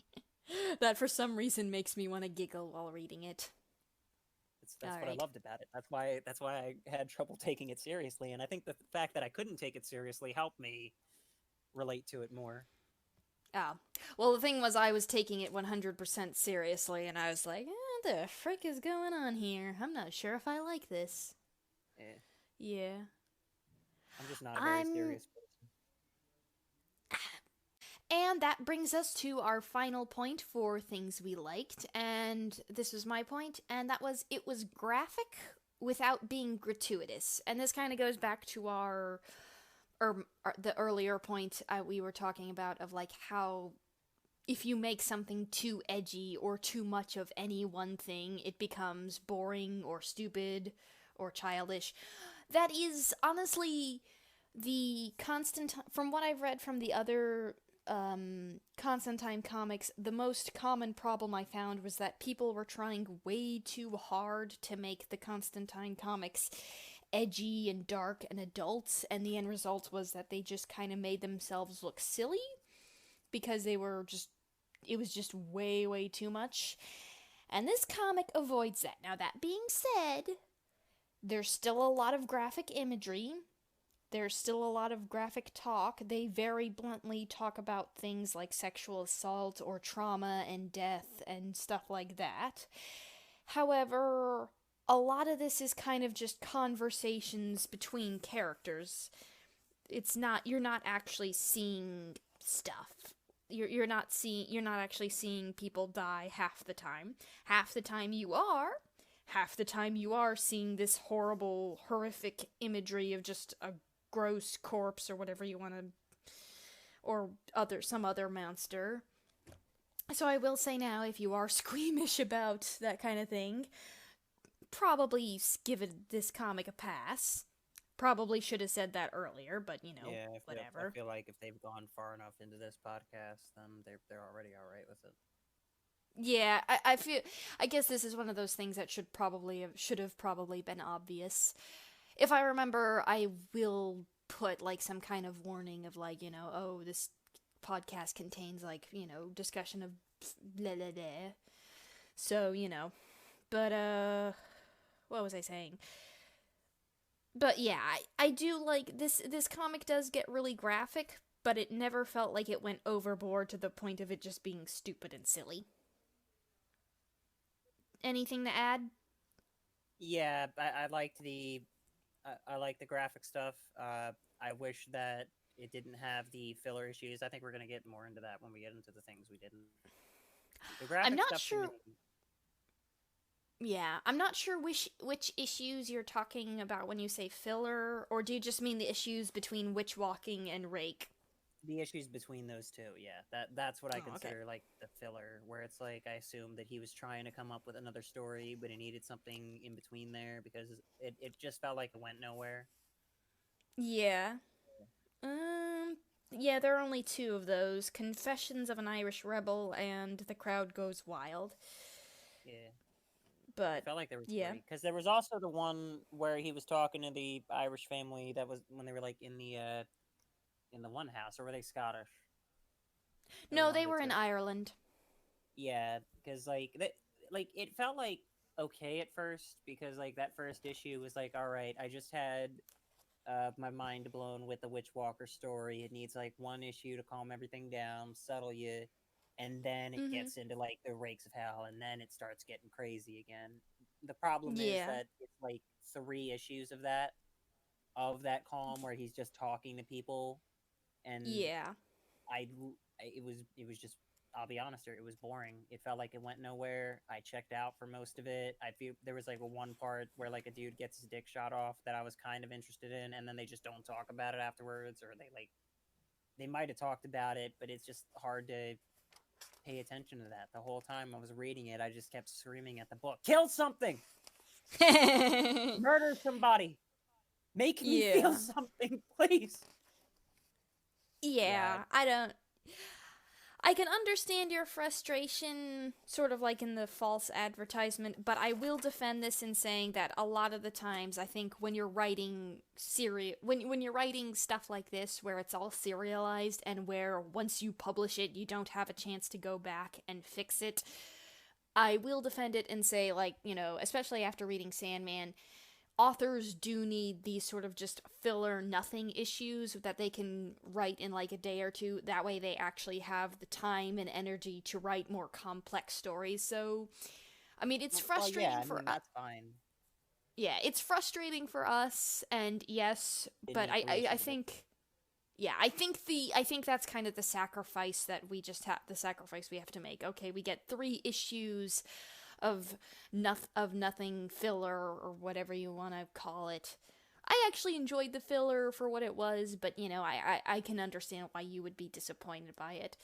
That for some reason makes me want to giggle while reading it. That's what I Alright. loved about it. That's why I had trouble taking it seriously, and I think the fact that I couldn't take it seriously helped me relate to it more. Oh. Well, the thing was, I was taking it 100% seriously, and I was like, the frick is going on here? I'm not sure if I like this. Eh, Yeah. I'm just not a very I'm. serious person. And that brings us to our final point for things we liked, and this was my point, and that was it was graphic without being gratuitous. And this kind of goes back to the earlier point we were talking about of like how if you make something too edgy or too much of any one thing, it becomes boring or stupid or childish. That is honestly the constant from what I've read from the other Constantine comics, the most common problem I found was that people were trying way too hard to make the Constantine comics edgy and dark and adult, and the end result was that they just kind of made themselves look silly because they were just it was just way, way too much. And this comic avoids that. Now, that being said, there's still a lot of graphic imagery. There's still a lot of graphic talk. They very bluntly talk about things like sexual assault or trauma and death and stuff like that. However, a lot of this is kind of just conversations between characters. You're not actually seeing stuff. You're not actually seeing people die half the time. Half the time you are. Half the time you are seeing this horrible, horrific imagery of just a gross corpse or whatever you want to, or some other monster. So I will say now, if you are squeamish about that kind of thing, probably give this comic a pass. Probably should have said that earlier, but Yeah, whatever. I feel like if they've gone far enough into this podcast, then they're already all right with it. Yeah, I guess this is one of those things that should have probably been obvious. If I remember, I will put like some kind of warning of like, oh, this podcast contains like, discussion of blah blah blah. So, but what was I saying? But yeah, I do like this comic does get really graphic, but it never felt like it went overboard to the point of it just being stupid and silly. Anything to add? Yeah, I liked I like the graphic stuff. I wish that it didn't have the filler issues. I think we're gonna get more into that when we get into the things we didn't. The graphic I'm not stuff sure. to me, Yeah, I'm not sure which issues you're talking about when you say filler, or do you just mean the issues between Witch Walking and Rake? the issues between those two, yeah, that's what I Oh, okay. consider like the filler, where it's like I assumed that he was trying to come up with another story, but he needed something in between there because it just felt like it went nowhere. Yeah. Yeah, there are only two of those: Confessions of an Irish Rebel and The Crowd Goes Wild. Yeah, But felt like there was yeah. three because there was also the one where he was talking to the Irish family that was when they were like in the one house, or were they Scottish? No, they were in Ireland. Yeah, because like it felt like okay at first because like that first issue was like, all right, I just had my mind blown with the Witchwalker story. It needs like one issue to calm everything down, settle you, and then it Mm-hmm. gets into like the rakes of hell, and then it starts getting crazy again. The problem is Yeah. that it's like 3 issues of that calm where he's just talking to people, and Yeah. I it was just, I'll be honest here, it was boring. It felt like it went nowhere. I checked out for most of it. I feel there was like one part where like a dude gets his dick shot off that I was kind of interested in, and then they just don't talk about it afterwards, or they might have talked about it, but it's just hard to pay attention to that. The whole time I was reading it, I just kept screaming at the book, kill something, murder somebody, make me feel Yeah. something, please. Yeah. I can understand your frustration, sort of like in the false advertisement, but I will defend this in saying that a lot of the times, I think when you're writing when you're writing stuff like this, where it's all serialized and where once you publish it, you don't have a chance to go back and fix it, I will defend it and say, like, especially after reading Sandman, authors do need these sort of just filler nothing issues that they can write in like a day or two. That way they actually have the time and energy to write more complex stories. So, I mean, it's frustrating that's fine. Yeah, it's frustrating for us, and yes, but I think... Yeah, I think that's kind of the sacrifice that we just have, the sacrifice we have to make. Okay, we get 3 issues of nothing filler, or whatever you want to call it. I actually enjoyed the filler for what it was, but I can understand why you would be disappointed by it.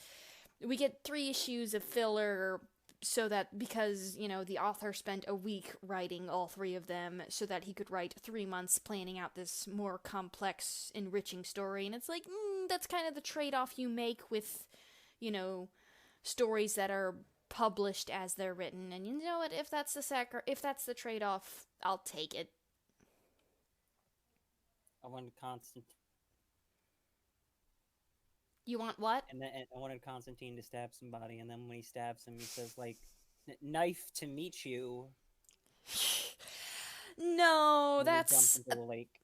We get 3 issues of filler, so that because the author spent a week writing all 3 of them, so that he could write 3 months planning out this more complex, enriching story. And it's like, that's kind of the trade-off you make with stories that are published as they're written. And you know what, if that's the trade-off, I'll take it. I wanted Constantine. You want what? And I wanted Constantine to stab somebody, and then when he stabs him, he says, like, "Knife to meet you." No, that's... Jump into the lake.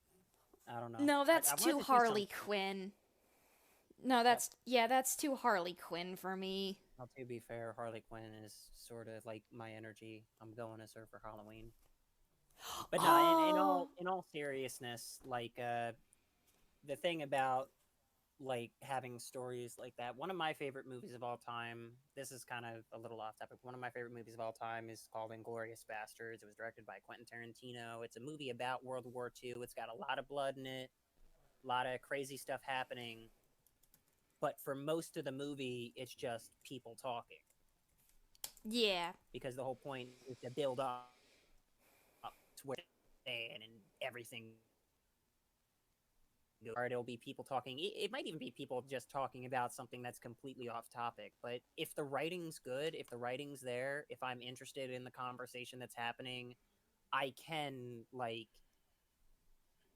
I don't know. No, that's too Harley Quinn. No, that's too Harley Quinn for me. Well, to be fair, Harley Quinn is sort of like my energy. I'm going as her for Halloween. But no, in all seriousness, like, the thing about, like, having stories like that, one of my favorite movies of all time, this is kind of a little off topic, one of my favorite movies of all time is called Inglourious Basterds. It was directed by Quentin Tarantino. It's a movie about World War II. It's got a lot of blood in it, a lot of crazy stuff happening. But for most of the movie, it's just people talking. Yeah. Because the whole point is to build up to where they stand and everything. Or it'll be people talking. It might even be people just talking about something that's completely off topic. But if the writing's good, if the writing's there, if I'm interested in the conversation that's happening, I can, like,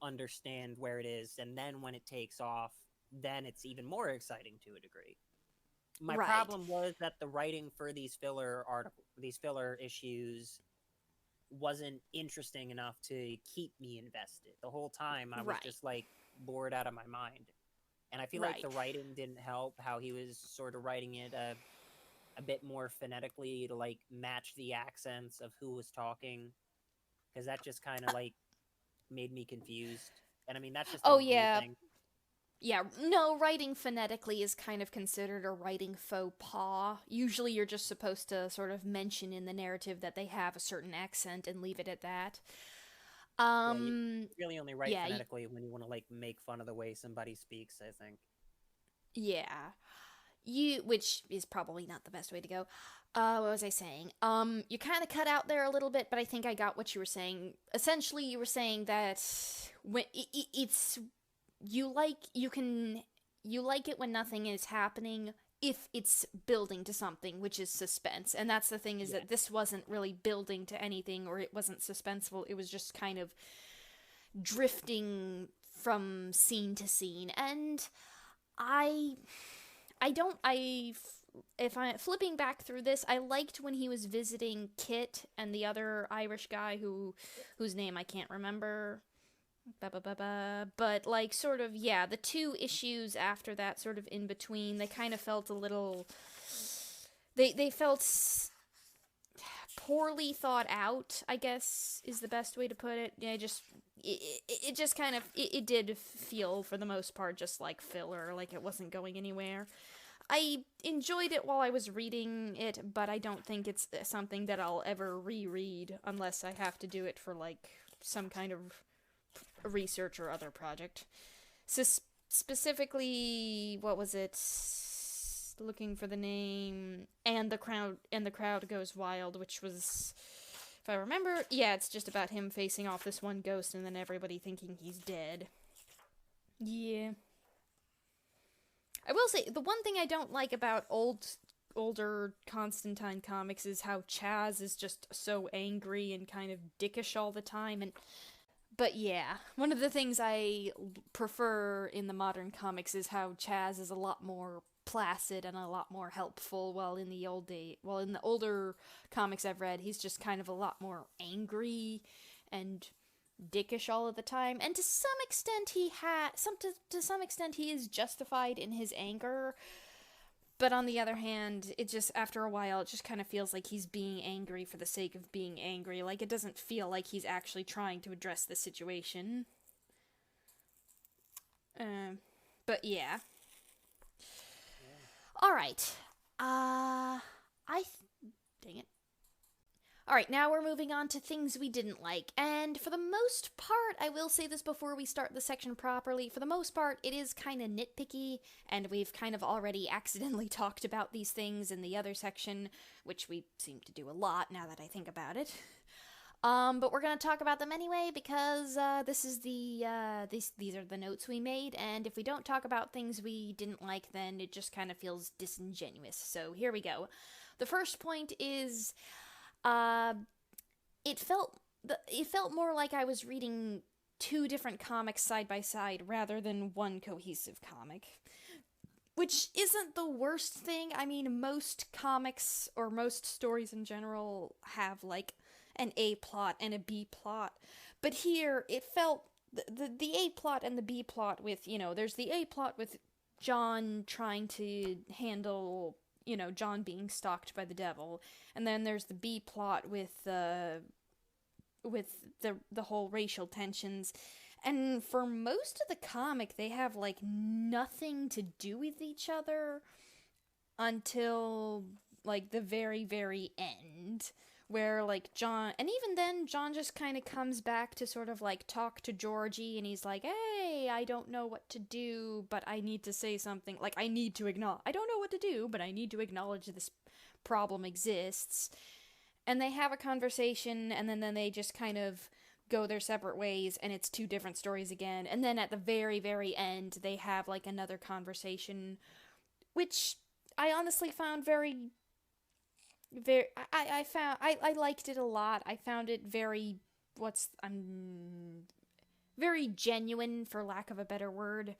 understand where it is. And then when it takes off, then it's even more exciting to a degree. My problem was that the writing for these filler issues wasn't interesting enough to keep me invested. The whole time I was just, like, bored out of my mind. And I feel like the writing didn't help, how he was sort of writing it a bit more phonetically to, like, match the accents of who was talking. Because that just kind of, like, made me confused. And I mean, that's just a thing. Yeah, no, writing phonetically is kind of considered a writing faux pas. Usually you're just supposed to sort of mention in the narrative that they have a certain accent and leave it at that. You really only write phonetically when you want to, like, make fun of the way somebody speaks, I think. Yeah. Which is probably not the best way to go. What was I saying? You kind of cut out there a little bit, but I think I got what you were saying. Essentially, you were saying that when it's... You like it when nothing is happening if it's building to something, which is suspense. And that's the thing, is that this wasn't really building to anything, or it wasn't suspenseful. It was just kind of drifting from scene to scene. And if I'm flipping back through this, I liked when he was visiting Kit and the other Irish guy whose name I can't remember. But, like, sort of, the 2 issues after that, sort of in between, they kind of felt a little... They felt poorly thought out, I guess, is the best way to put it. Yeah, it just kind of... It did feel, for the most part, just like filler, like it wasn't going anywhere. I enjoyed it while I was reading it, but I don't think it's something that I'll ever reread, unless I have to do it for, like, some kind of research or other project. So specifically, what was it? Looking for the name. And the crowd goes wild, which was, if I remember, it's just about him facing off this one ghost and then everybody thinking he's dead. Yeah. I will say, the one thing I don't like about older Constantine comics is how Chaz is just so angry and kind of dickish all the time. But yeah, one of the things I prefer in the modern comics is how Chaz is a lot more placid and a lot more helpful, while in the older comics I've read, he's just kind of a lot more angry and dickish all of the time. And to some extent to some extent he is justified in his anger. But on the other hand, it just, after a while, it just kind of feels like he's being angry for the sake of being angry. Like, it doesn't feel like he's actually trying to address the situation. But yeah. Alright. Dang it. Alright, now we're moving on to things we didn't like. And for the most part, I will say this before we start the section properly, for the most part, it is kind of nitpicky, and we've kind of already accidentally talked about these things in the other section, which we seem to do a lot now that I think about it. But we're gonna talk about them anyway, because this is these are the notes we made, and if we don't talk about things we didn't like, then it just kind of feels disingenuous. So here we go. The first point is, it felt more like I was reading two different comics side by side rather than one cohesive comic. Which isn't the worst thing. I mean, most comics, or most stories in general, have, like, an A plot and a B plot. But here, it felt, the A plot and the B plot with, there's the A plot with John trying to handle, John being stalked by the devil. And then there's the B plot with the whole racial tensions. And for most of the comic, they have, like, nothing to do with each other until, like, the very, very end. Where, like, John, and even then, John just kind of comes back to sort of, like, talk to Georgie, and he's like, hey, I don't know what to do, but I need to say something, like, I don't know what to do, but I need to acknowledge this problem exists. And they have a conversation, and then they just kind of go their separate ways, and it's two different stories again. And then at the very, very end, they have, like, another conversation, which I honestly found I liked it a lot. I found it very, very genuine, for lack of a better word.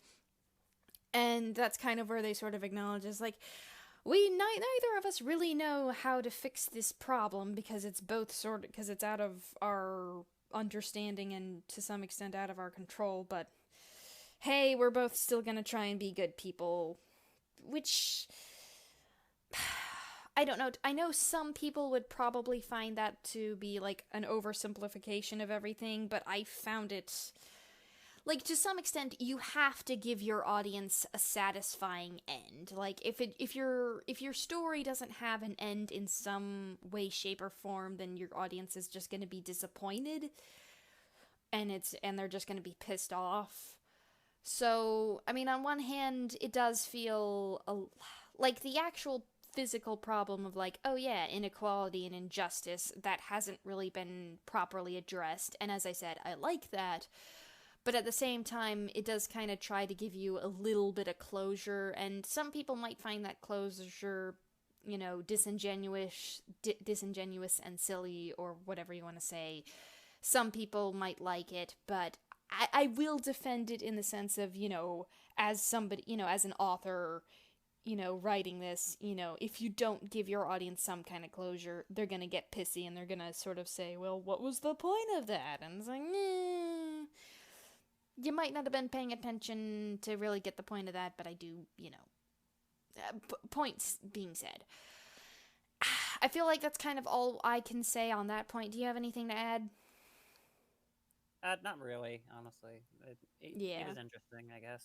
And that's kind of where they sort of acknowledge, is like, neither of us really know how to fix this problem, because it's because it's out of our understanding and to some extent out of our control, but hey, we're both still gonna try and be good people, which, I don't know. I know some people would probably find that to be, like, an oversimplification of everything, but I found it, like, to some extent, you have to give your audience a satisfying end. Like, if your story doesn't have an end in some way, shape, or form, then your audience is just going to be disappointed, and they're just going to be pissed off. So, I mean, on one hand, it does feel like the actual physical problem of, like, oh yeah, inequality and injustice, that hasn't really been properly addressed, and as I said, I like that. But at the same time, it does kind of try to give you a little bit of closure, and some people might find that closure, disingenuous and silly, or whatever you want to say. Some people might like it, but I will defend it in the sense of, as somebody, as an author, writing this, if you don't give your audience some kind of closure, they're gonna get pissy, and they're gonna sort of say, well, what was the point of that? And it's like, you might not have been paying attention to really get the point of that, but I do, points being said. I feel like that's kind of all I can say on that point. Do you have anything to add? Not really, honestly. It was interesting, I guess.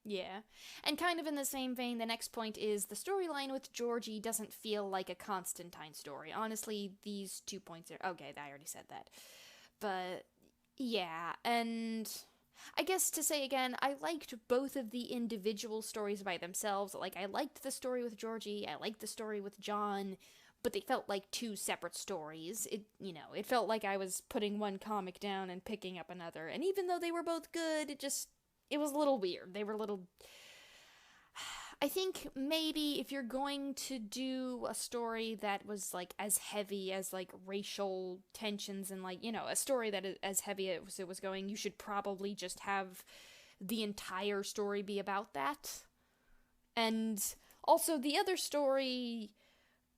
Yeah. And kind of in the same vein, the next point is the storyline with Georgie doesn't feel like a Constantine story. Honestly, these 2 points are... Okay, I already said that. But, yeah, and... I guess to say again, I liked both of the individual stories by themselves. Like, I liked the story with Georgie, I liked the story with John, but they felt like two separate stories. It felt like I was putting one comic down and picking up another. And even though they were both good, it was a little weird. They were a little... I think maybe if you're going to do a story that was like as heavy as like racial tensions and like, a story that is as heavy as it was going, you should probably just have the entire story be about that. And also the other story,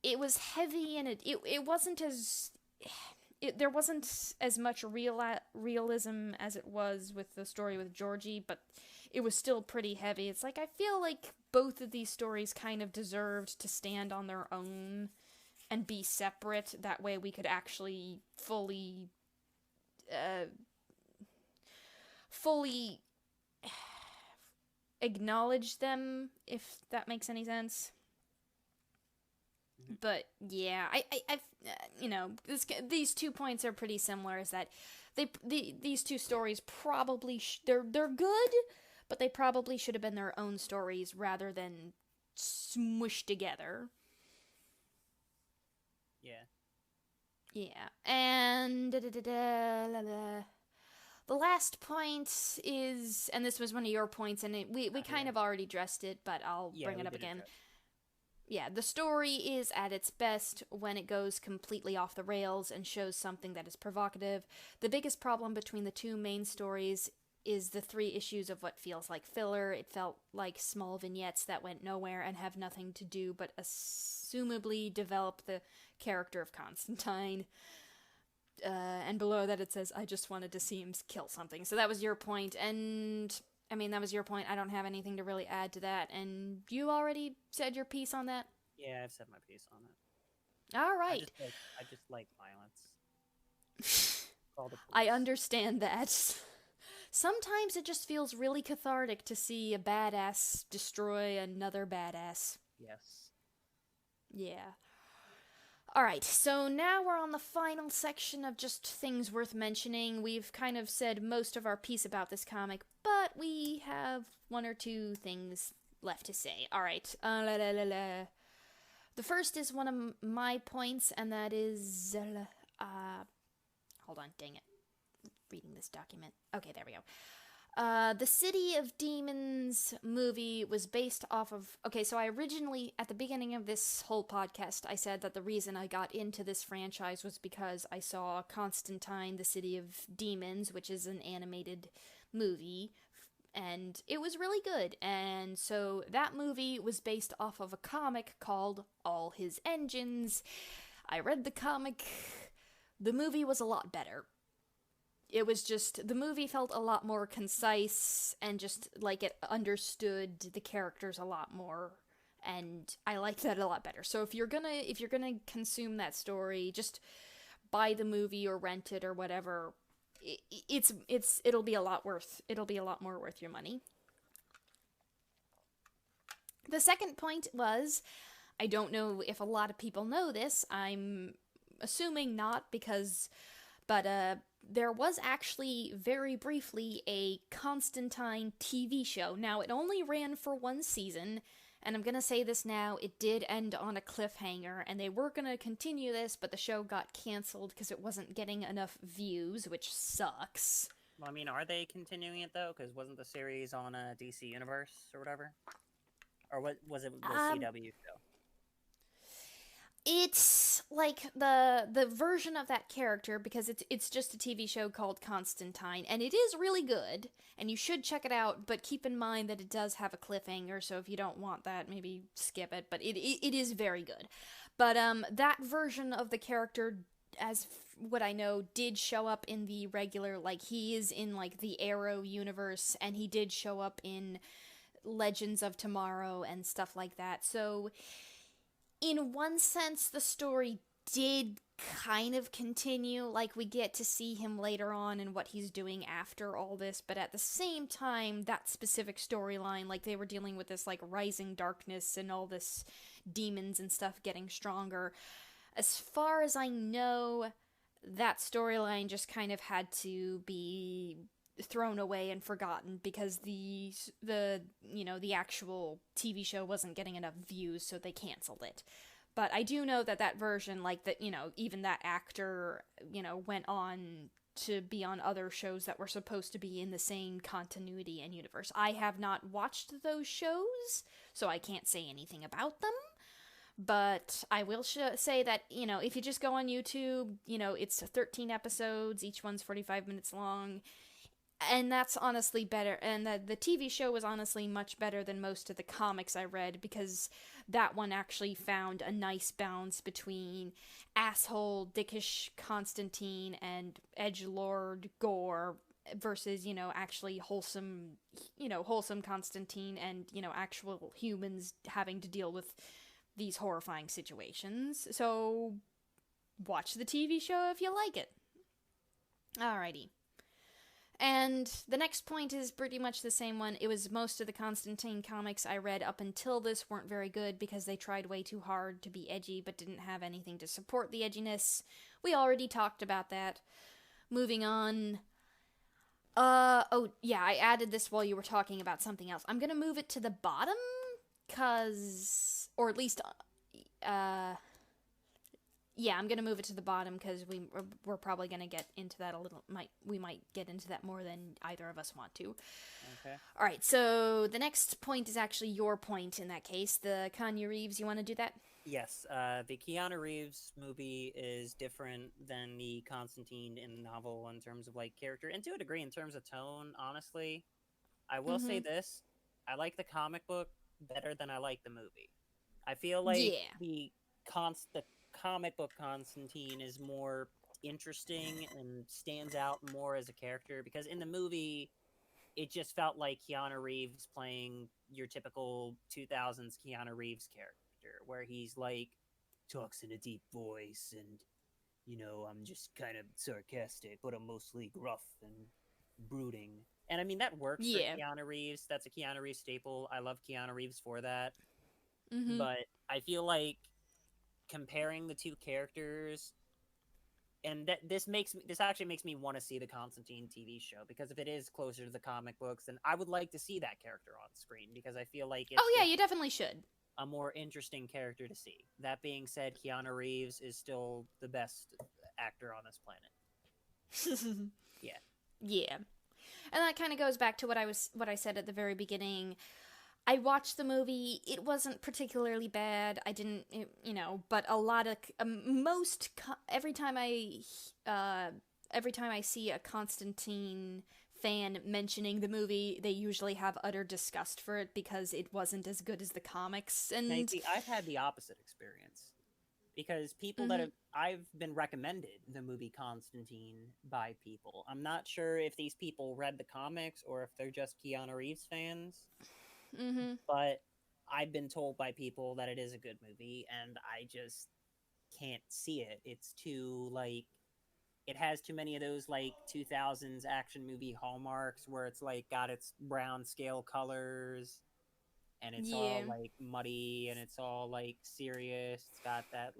it was heavy and it wasn't as there wasn't as much realism as it was with the story with Georgie, but it was still pretty heavy. It's like I feel like both of these stories kind of deserved to stand on their own and be separate. That way we could actually fully acknowledge them, if that makes any sense. But yeah, these 2 points are pretty similar. Is that these two stories probably they're good, but they probably should have been their own stories rather than smushed together. Yeah. Yeah, and the last point is, and this was one of your points, and we kind of already addressed it, but I'll bring it up again. Yeah, the story is at its best when it goes completely off the rails and shows something that is provocative. The biggest problem between the two main stories is the 3 issues of what feels like filler. It felt like small vignettes that went nowhere and have nothing to do but assumably develop the character of Constantine. And below that it says, I just wanted to see him kill something. So that was your point, and that was your point. I don't have anything to really add to that. And you already said your piece on that? Yeah, I've said my piece on it. All right. I just like violence. Call the police. I understand that. Sometimes it just feels really cathartic to see a badass destroy another badass. Yes. Yeah. Alright, so now we're on the final section of just things worth mentioning. We've kind of said most of our piece about this comic, but we have 1 or 2 things left to say. Alright, the first is one of my points, and that is... hold on, dang it. Reading this document. Okay, there we go. The City of Demons movie was based off of... Okay, so I originally, at the beginning of this whole podcast, I said that the reason I got into this franchise was because I saw Constantine, the City of Demons, which is an animated movie, and it was really good. And so that movie was based off of a comic called All His Engines. I read the comic. The movie was a lot better. It was just, the movie felt a lot more concise, and just, like, it understood the characters a lot more, and I liked that a lot better. So if you're gonna consume that story, just buy the movie or rent it or whatever. It'll be a lot more worth your money. The second point was, I don't know if a lot of people know this, I'm assuming not, but there was actually, very briefly, a Constantine TV show. Now, it only ran for 1 season, and I'm gonna say this now, it did end on a cliffhanger, and they were gonna continue this, but the show got canceled because it wasn't getting enough views, which sucks. Well, I mean, are they continuing it, though? Because wasn't the series on a DC Universe or whatever? Or what was it the CW show? It's like the version of that character, because it's just a TV show called Constantine, and it is really good, and you should check it out, but keep in mind that it does have a cliffhanger, so if you don't want that, maybe skip it, but it is very good. But that version of the character, as what I know, did show up in the regular, like, he is in, like, the Arrow universe, and he did show up in Legends of Tomorrow and stuff like that, so... In one sense, the story did kind of continue, like we get to see him later on and what he's doing after all this, but at the same time, that specific storyline, like they were dealing with this like rising darkness and all this demons and stuff getting stronger. As far as I know, that storyline just kind of had to be thrown away and forgotten because the actual TV show wasn't getting enough views, so they canceled it. But I do know that version, like that, even that actor, went on to be on other shows that were supposed to be in the same continuity and universe. I have not watched those shows, so I can't say anything about them. But I will say that, if you just go on YouTube, it's 13 episodes, each one's 45 minutes long, and that's honestly better. And the TV show was honestly much better than most of the comics I read, because that one actually found a nice balance between asshole, dickish Constantine and edgelord Gore versus, actually wholesome Constantine and, actual humans having to deal with these horrifying situations. So watch the TV show if you like it. Alrighty. And the next point is pretty much the same one. It was most of the Constantine comics I read up until this weren't very good because they tried way too hard to be edgy but didn't have anything to support the edginess. We already talked about that. Moving on. Oh, yeah, I added this while you were talking about something else. I'm gonna move it to the bottom, or at least, yeah, I'm gonna move it to the bottom because we're probably gonna get into that a little. We might get into that more than either of us want to. Okay. All right. So the next point is actually your point in that case. The Keanu Reeves. You want to do that? Yes. The Keanu Reeves movie is different than the Constantine in the novel in terms of character, and to a degree in terms of tone. Honestly, I will say this: I like the comic book better than I like the movie. I feel like the comic book Constantine is more interesting and stands out more as a character, because in the movie it just felt like Keanu Reeves playing your typical 2000s Keanu Reeves character, where he's talks in a deep voice and I'm just kind of sarcastic, but I'm mostly gruff and brooding. And I mean, that works for Keanu Reeves. That's a Keanu Reeves staple. I love Keanu Reeves for that. But I feel like comparing the two characters, and this actually makes me want to see the Constantine TV show, because if it is closer to the comic books, then I would like to see that character on screen, because I feel like it's you definitely should. A more interesting character to see. That being said, Keanu Reeves is still the best actor on this planet. Yeah. And that kind of goes back to what I said at the very beginning. I watched the movie. It wasn't particularly bad. I didn't, but a lot of every time I see a Constantine fan mentioning the movie, they usually have utter disgust for it because it wasn't as good as the comics. And I've had the opposite experience, because people that I've been recommended the movie Constantine by people. I'm not sure if these people read the comics or if they're just Keanu Reeves fans. But I've been told by people that it is a good movie, and I just can't see it. It's too it has too many of those 2000s action movie hallmarks, where it's got its brown scale colors, and it's all muddy, and it's all serious. It's got that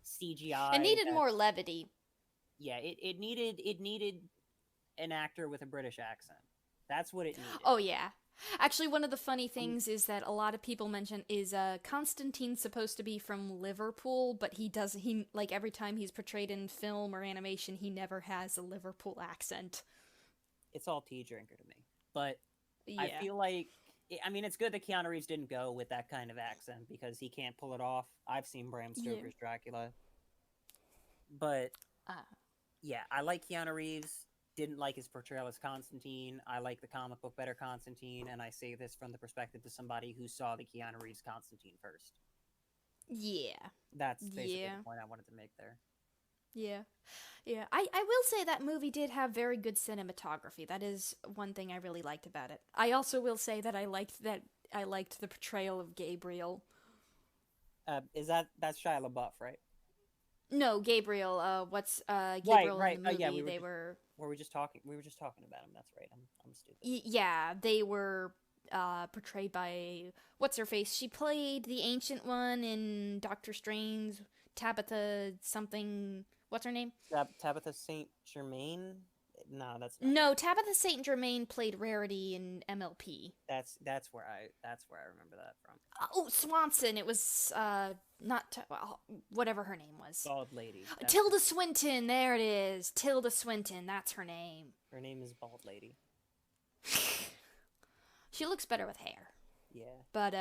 CGI. It needed more levity. Yeah, it needed an actor with a British accent. That's what it needed. Oh yeah. Actually, one of the funny things is that a lot of people mention is Constantine's supposed to be from Liverpool, but he every time he's portrayed in film or animation, he never has a Liverpool accent. It's all tea drinker to me. But I feel it's good that Keanu Reeves didn't go with that kind of accent, because he can't pull it off. I've seen Bram Stoker's Dracula. But I like Keanu Reeves. Didn't like his portrayal as Constantine. I like the comic book better Constantine, and I say this from the perspective of somebody who saw the Keanu Reeves Constantine first. Yeah. That's basically the point I wanted to make there. Yeah. I will say that movie did have very good cinematography. That is one thing I really liked about it. I also will say that I liked the portrayal of Gabriel. That's Shia LaBeouf, right? No, Gabriel. Gabriel right. in the movie? We were just talking about him. That's right. I'm stupid. Yeah, they were portrayed by what's her face. She played the ancient one in Doctor Strange. Tabitha something. What's her name? Tabitha St. Germain. No, that's not no. Tabitha St. Germain played Rarity in MLP. That's where I remember that from. Oh, Swanson. It was well, whatever her name was. Bald lady. That's Tilda Swinton, there it is. Tilda Swinton, that's her name. her name is Bald Lady. She looks better with hair. Yeah. But,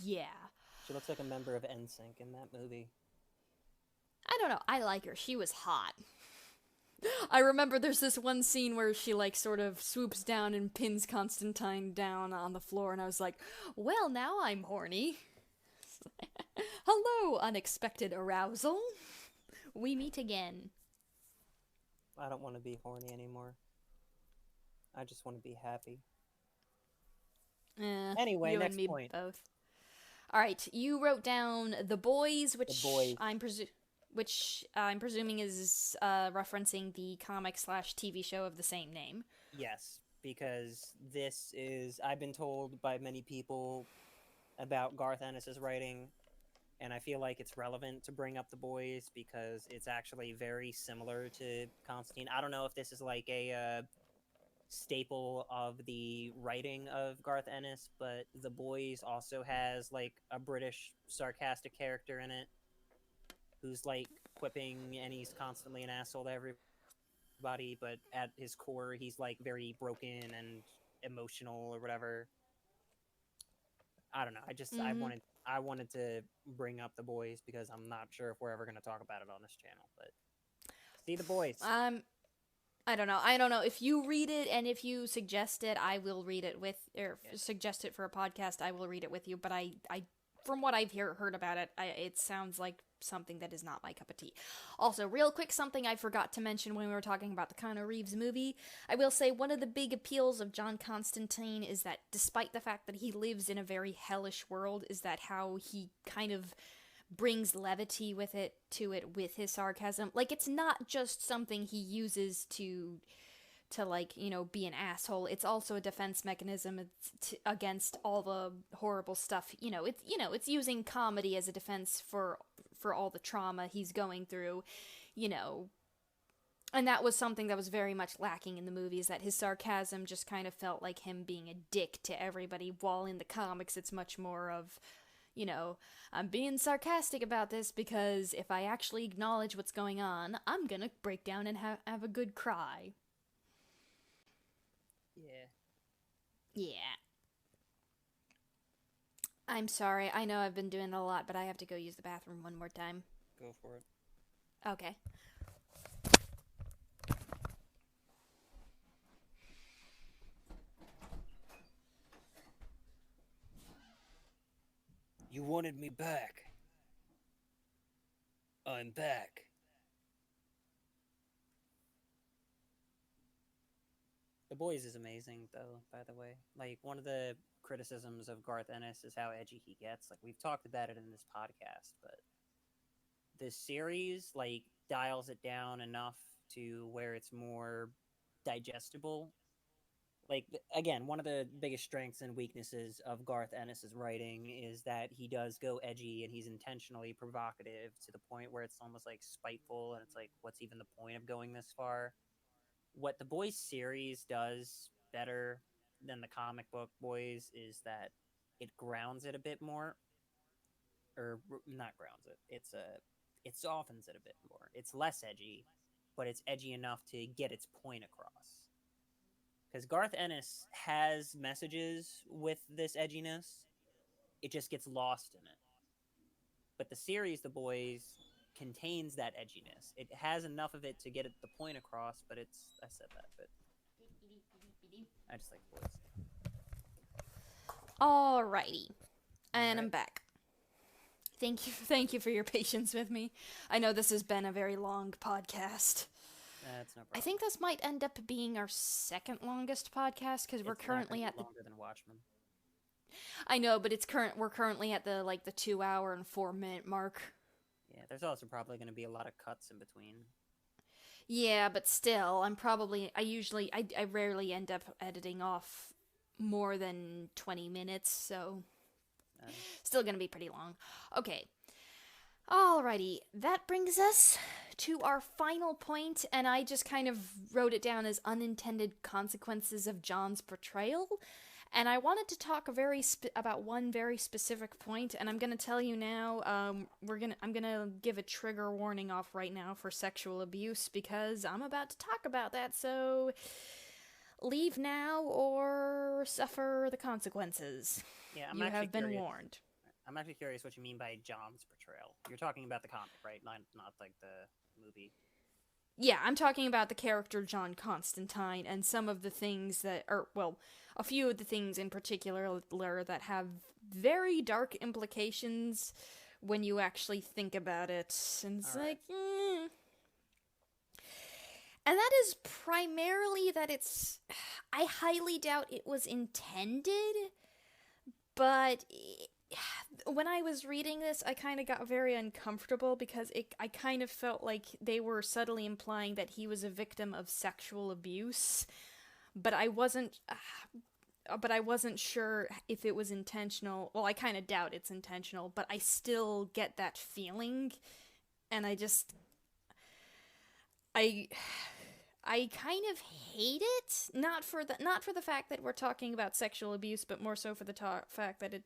yeah. She looks like a member of NSYNC in that movie. I don't know, I like her. She was hot. I remember there's this one scene where she, like, sort of swoops down and pins Constantine down on the floor, and I was like, well, now I'm horny. Hello, unexpected arousal. We meet again. I don't want to be horny anymore. I just want to be happy. Anyway, you next and me point. both. All right, you wrote down The Boys, which The Boys. I'm presuming is referencing the comic/TV show of the same name. Yes, because this is, I've been told by many people about Garth Ennis's writing, and I feel like it's relevant to bring up The Boys because it's actually very similar to Constantine. I don't know if this is like a staple of the writing of Garth Ennis, but The Boys also has like a British sarcastic character in it who's like quipping, and he's constantly an asshole to everybody, but at his core he's like very broken and emotional or whatever. I don't know. I wanted to bring up The Boys because I'm not sure if we're ever going to talk about it on this channel, but see The Boys. I don't know. If you read it and if you suggest it, I will read it suggest it for a podcast. I will read it with you. But I from what I've heard about it, it sounds like something that is not my cup of tea. Also, real quick, something I forgot to mention when we were talking about the Keanu Reeves movie. I will say one of the big appeals of John Constantine is that despite the fact that he lives in a very hellish world, is that how he kind of brings levity with his sarcasm. Like, it's not just something he uses to like, be an asshole. It's also a defense mechanism against all the horrible stuff. It's using comedy as a defense for all the trauma he's going through, And that was something that was very much lacking in the movies, that his sarcasm just kind of felt like him being a dick to everybody, while in the comics it's much more of, I'm being sarcastic about this because if I actually acknowledge what's going on, I'm gonna break down and have a good cry. Yeah. I'm sorry. I know I've been doing a lot, but I have to go use the bathroom one more time. Go for it. Okay. You wanted me back. I'm back. The Boys is amazing, though, by the way. Like, one of the criticisms of Garth Ennis is how edgy he gets. Like, we've talked about it in this podcast, but this series, like, dials it down enough to where it's more digestible. Like, again, one of the biggest strengths and weaknesses of Garth Ennis's writing is that he does go edgy and he's intentionally provocative to the point where it's almost like spiteful, and it's like, what's even the point of going this far? What the Boys series does better than the comic book Boys is that it grounds it a bit more, or not grounds it. It softens it a bit more. It's less edgy, but it's edgy enough to get its point across. Because Garth Ennis has messages with this edginess, it just gets lost in it. But the series, The Boys, contains that edginess. It has enough of it to get the point across, but I said that, but I just like The Boys. Alrighty. And I'm back. Thank you for your patience with me. I know this has been a very long podcast. That's no problem. I think this might end up being our second longest podcast because we're currently at the longer than Watchmen. I know, but we're currently at the 2 hour and 4 minute mark. Yeah, there's also probably going to be a lot of cuts in between. Yeah, but still, I rarely end up editing off more than 20 minutes, so still gonna be pretty long. Okay. Alrighty, that brings us to our final point, and I just kind of wrote it down as unintended consequences of John's portrayal. And I wanted to talk about one very specific point, and I'm gonna tell you now. I'm gonna give a trigger warning off right now for sexual abuse because I'm about to talk about that. So leave now or suffer the consequences. Yeah, You have been warned. I'm actually curious what you mean by John's portrayal. You're talking about the comic, right? Not like the movie. Yeah, I'm talking about the character John Constantine and some of the things that a few of the things in particular that have very dark implications when you actually think about it. And it's like, And that is primarily that I highly doubt it was intended, but when I was reading this, I kind of got very uncomfortable because I kind of felt like they were subtly implying that he was a victim of sexual abuse, but I wasn't sure if it was intentional. Well, I kind of doubt it's intentional, but I still get that feeling, and I kind of hate it, not for the fact that we're talking about sexual abuse, but more so for the fact that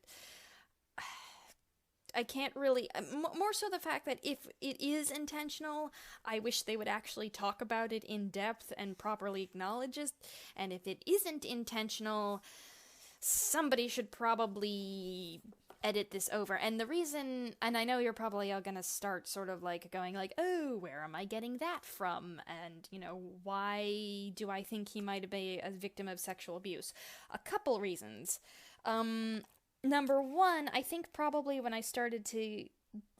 I can't really, more so the fact that if it is intentional, I wish they would actually talk about it in depth and properly acknowledge it, and if it isn't intentional, somebody should probably edit this over. And the reason, and I know you're probably all gonna start sort of like going like, oh, where am I getting that from? And, why do I think he might be a victim of sexual abuse? A couple reasons. Number one, I think probably when I started to...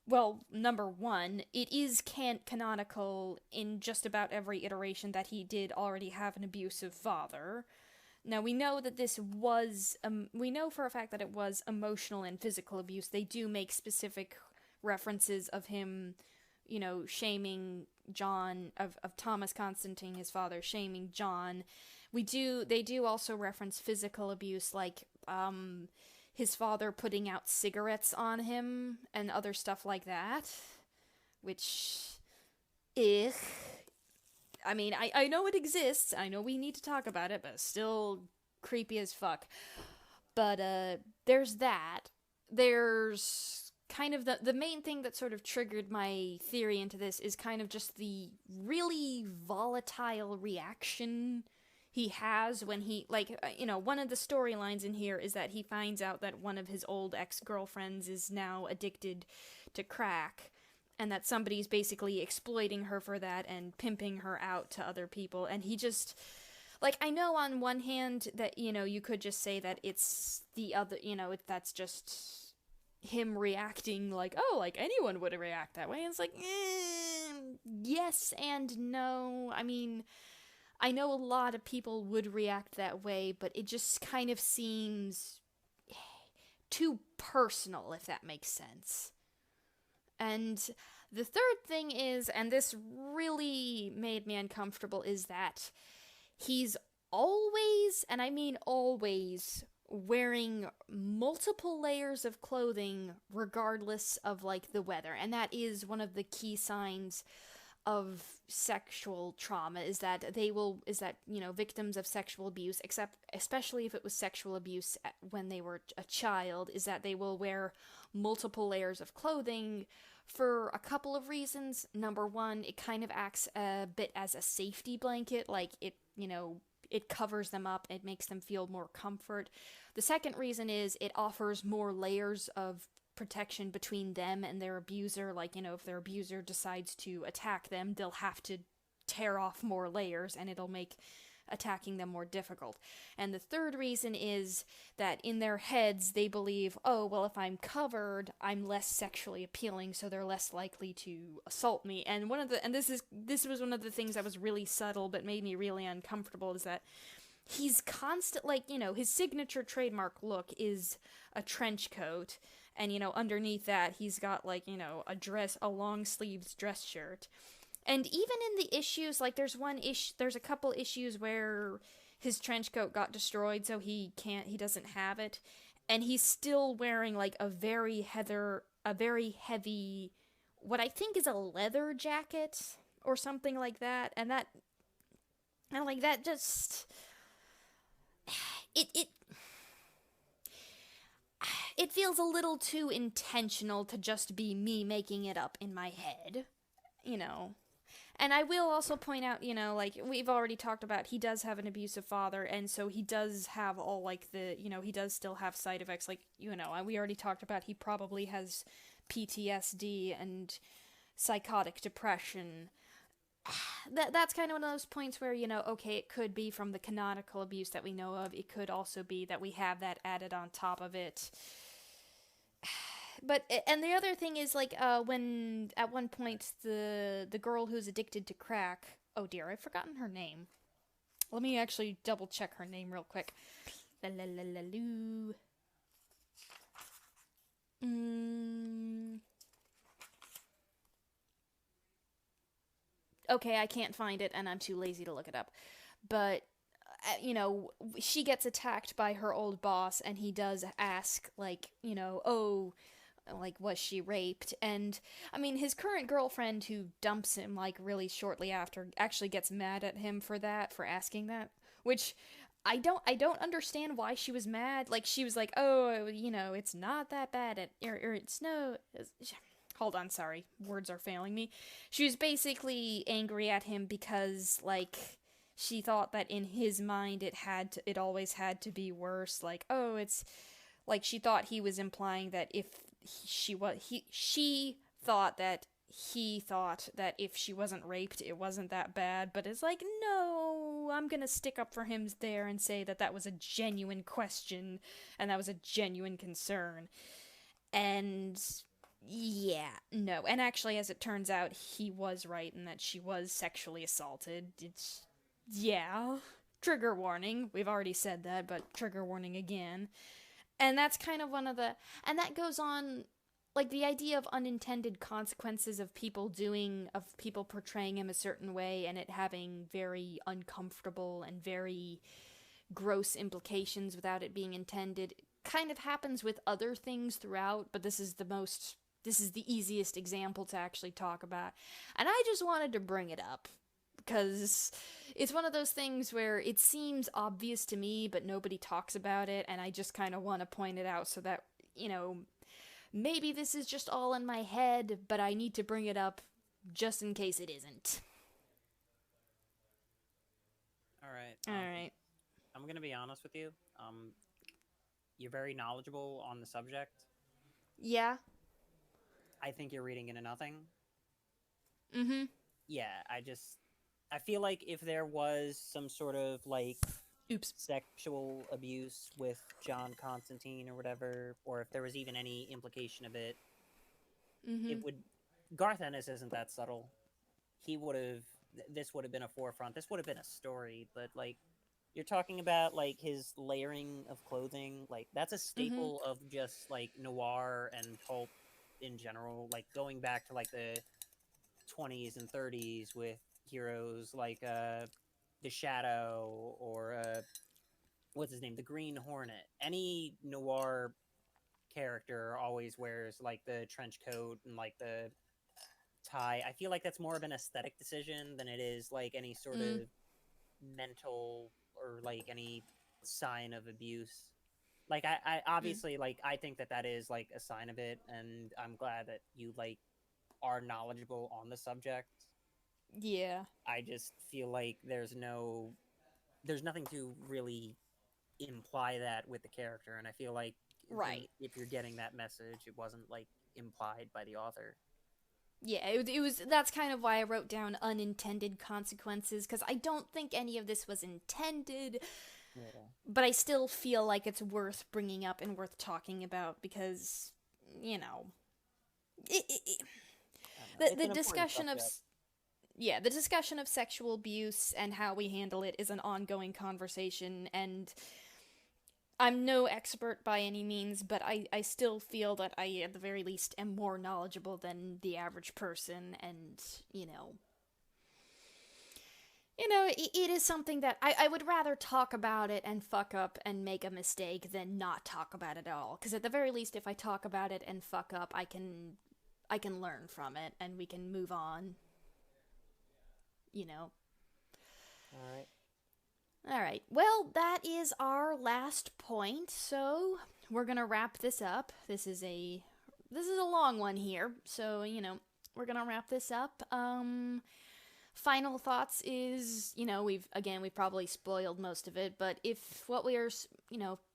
Well, number one, it is canonical in just about every iteration that he did already have an abusive father. Now, we know that this was... we know for a fact that it was emotional and physical abuse. They do make specific references of him, shaming John, of Thomas Constantine, his father, shaming John. They do also reference physical abuse, like, his father putting out cigarettes on him and other stuff like that, which, I mean, I know it exists, I know we need to talk about it, but it's still creepy as fuck. But, there's that. There's kind of the main thing that sort of triggered my theory into this is kind of just the really volatile reaction he has when he, one of the storylines in here is that he finds out that one of his old ex-girlfriends is now addicted to crack, and that somebody's basically exploiting her for that and pimping her out to other people, and he just... I know on one hand that, you could just say that it's the other, that's just him reacting like, oh, like anyone would react that way, and it's like, yes and no. I mean... I know a lot of people would react that way, but it just kind of seems too personal, if that makes sense. And the third thing is, and this really made me uncomfortable, is that he's always, and I mean always, wearing multiple layers of clothing regardless of, the weather. And that is one of the key signs of sexual trauma, is that victims of sexual abuse, especially if it was sexual abuse when they were a child, is that they will wear multiple layers of clothing for a couple of reasons. Number one, it kind of acts a bit as a safety blanket, it covers them up, it makes them feel more comfort. The second reason is it offers more layers of protection between them and their abuser. If their abuser decides to attack them, they'll have to tear off more layers, and it'll make attacking them more difficult. And the third reason is that in their heads, they believe, oh, well, if I'm covered, I'm less sexually appealing, so they're less likely to assault me. And this was one of the things that was really subtle, but made me really uncomfortable, is that he's constant, his signature trademark look is a trench coat, and, underneath that, he's got, a long-sleeved dress shirt. And even in the issues, there's a couple issues where his trench coat got destroyed, so he doesn't have it. And he's still wearing, a very heavy, what I think is a leather jacket, or something like that. And that just... it feels a little too intentional to just be me making it up in my head, you know. And I will also point out, like, we've already talked about, he does have an abusive father, and so he does have all, like, he does still have side effects, like, we already talked about he probably has PTSD and psychotic depression. That's kind of one of those points where, okay, it could be from the canonical abuse that we know of, it could also be that we have that added on top of it. But, and the other thing is, like, when, at one point, the girl who's addicted to crack, oh dear, I've forgotten her name. Let me actually double check her name real quick. La la la la loo. Okay, I can't find it, and I'm too lazy to look it up. But, she gets attacked by her old boss, and he does ask, like, oh, like, was she raped? And, I mean, his current girlfriend, who dumps him, like, really shortly after, actually gets mad at him for asking that, which I don't understand why she was mad. Like, she was like, oh, it's not that bad, hold on, sorry, words are failing me. She was basically angry at him because, like, she thought that in his mind it always had to be worse, like, oh, it's, like, she thought he was implying that if she thought that he thought that if she wasn't raped, it wasn't that bad, but it's like, no, I'm gonna stick up for him there and say that was a genuine question, and that was a genuine concern. And, yeah, no. And actually, as it turns out, he was right in that she was sexually assaulted. Yeah. Trigger warning. We've already said that, but trigger warning again. And that's kind of and that goes on, like, the idea of unintended consequences of people portraying him a certain way and it having very uncomfortable and very gross implications without it being intended kind of happens with other things throughout, but this is the easiest example to actually talk about. And I just wanted to bring it up because it's one of those things where it seems obvious to me, but nobody talks about it, and I just kind of want to point it out so that, maybe this is just all in my head, but I need to bring it up just in case it isn't. Alright. I'm going to be honest with you. You're very knowledgeable on the subject. Yeah. I think you're reading into nothing. Mm-hmm. Yeah, I feel like if there was some sort of, like, sexual abuse with John Constantine or whatever, or if there was even any implication of it, Garth Ennis isn't that subtle. This would have been a forefront. This would have been a story, but, like, you're talking about, like, his layering of clothing. Like, that's a staple of just, like, noir and pulp in general. Like, going back to, like, the 20s and 30s with heroes like the Shadow or what's his name, the Green Hornet. Any noir character always wears, like, the trench coat and, like, the tie. I feel like that's more of an aesthetic decision than it is, like, any sort of mental or, like, any sign of abuse. Like, I obviously, like, I think that is, like, a sign of it, and I'm glad that you, like, are knowledgeable on the subject. Yeah. I just feel like there's nothing to really imply that with the character, and I feel like if you're getting that message, it wasn't, like, implied by the author. Yeah, it was. That's kind of why I wrote down unintended consequences, because I don't think any of this was intended. Yeah. But I still feel like it's worth bringing up and worth talking about because, the discussion of the discussion of sexual abuse and how we handle it is an ongoing conversation, and I'm no expert by any means, but I still feel that I, at the very least, am more knowledgeable than the average person, and, it is something that I would rather talk about it and fuck up and make a mistake than not talk about it at all, because at the very least, if I talk about it and fuck up, I can learn from it, and we can move on. Alright. All right. Well, that is our last point. So we're gonna wrap this up. This is a long one here. So we're gonna wrap this up. Final thoughts is we've probably spoiled most of it. But if what we are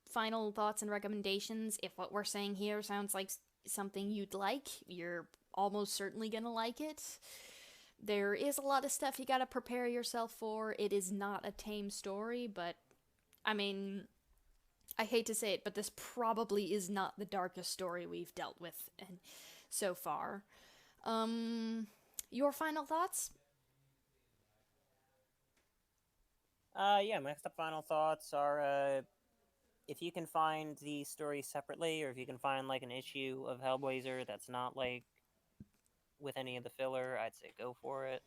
final thoughts and recommendations, if what we're saying here sounds like something you'd like, you're almost certainly gonna like it. There is a lot of stuff you gotta prepare yourself for. It is not a tame story, but I mean, I hate to say it, but this probably is not the darkest story we've dealt with so far. Your final thoughts? Yeah, my final thoughts are, if you can find the story separately, or if you can find, like, an issue of HellBlazer that's not, like, with any of the filler, I'd say go for it.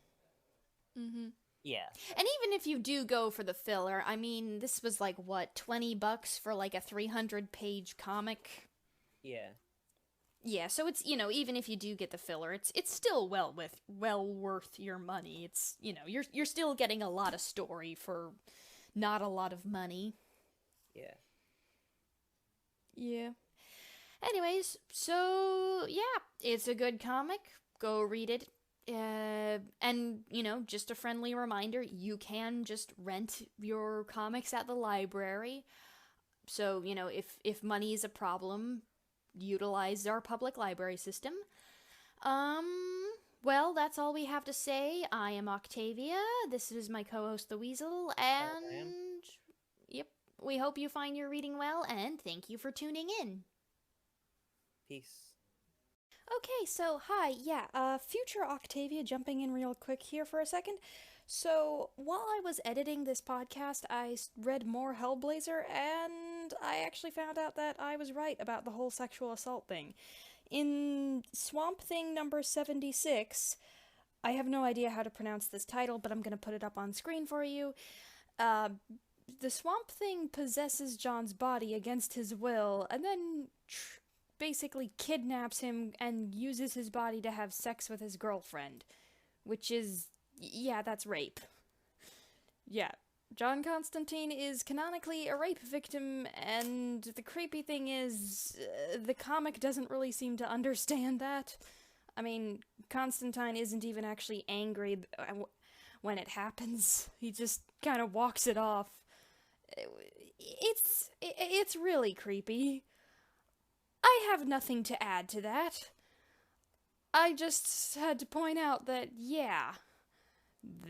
Mm-hmm. Yeah. And even if you do go for the filler, I mean, this was like, what, $20 for like a 300-page comic? Yeah. Yeah, so it's, even if you do get the filler, it's still well worth your money. It's, you're still getting a lot of story for not a lot of money. Yeah. Yeah. Anyways, so yeah, it's a good comic. Go read it. And, just a friendly reminder, you can just rent your comics at the library. So, if money is a problem, utilize our public library system. Well, that's all we have to say. I am Octavia. This is my co-host, The Weasel, and yep, we hope you find your reading well, and thank you for tuning in. Peace. Okay, so hi, future Octavia jumping in real quick here for a second. So, while I was editing this podcast, I read more HellBlazer, and I actually found out that I was right about the whole sexual assault thing. In Swamp Thing number 76, I have no idea how to pronounce this title, but I'm gonna put it up on screen for you. The Swamp Thing possesses John's body against his will, and then basically kidnaps him and uses his body to have sex with his girlfriend. Which is, yeah, that's rape. Yeah, John Constantine is canonically a rape victim, and the creepy thing is, the comic doesn't really seem to understand that. I mean, Constantine isn't even actually angry when it happens. He just kind of walks it off. It's really creepy. I have nothing to add to that. I just had to point out that, yeah,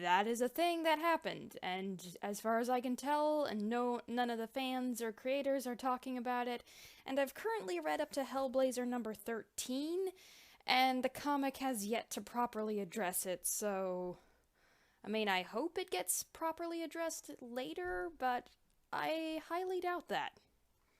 that is a thing that happened, and as far as I can tell, and none of the fans or creators are talking about it, and I've currently read up to HellBlazer number 13, and the comic has yet to properly address it, so I mean, I hope it gets properly addressed later, but I highly doubt that.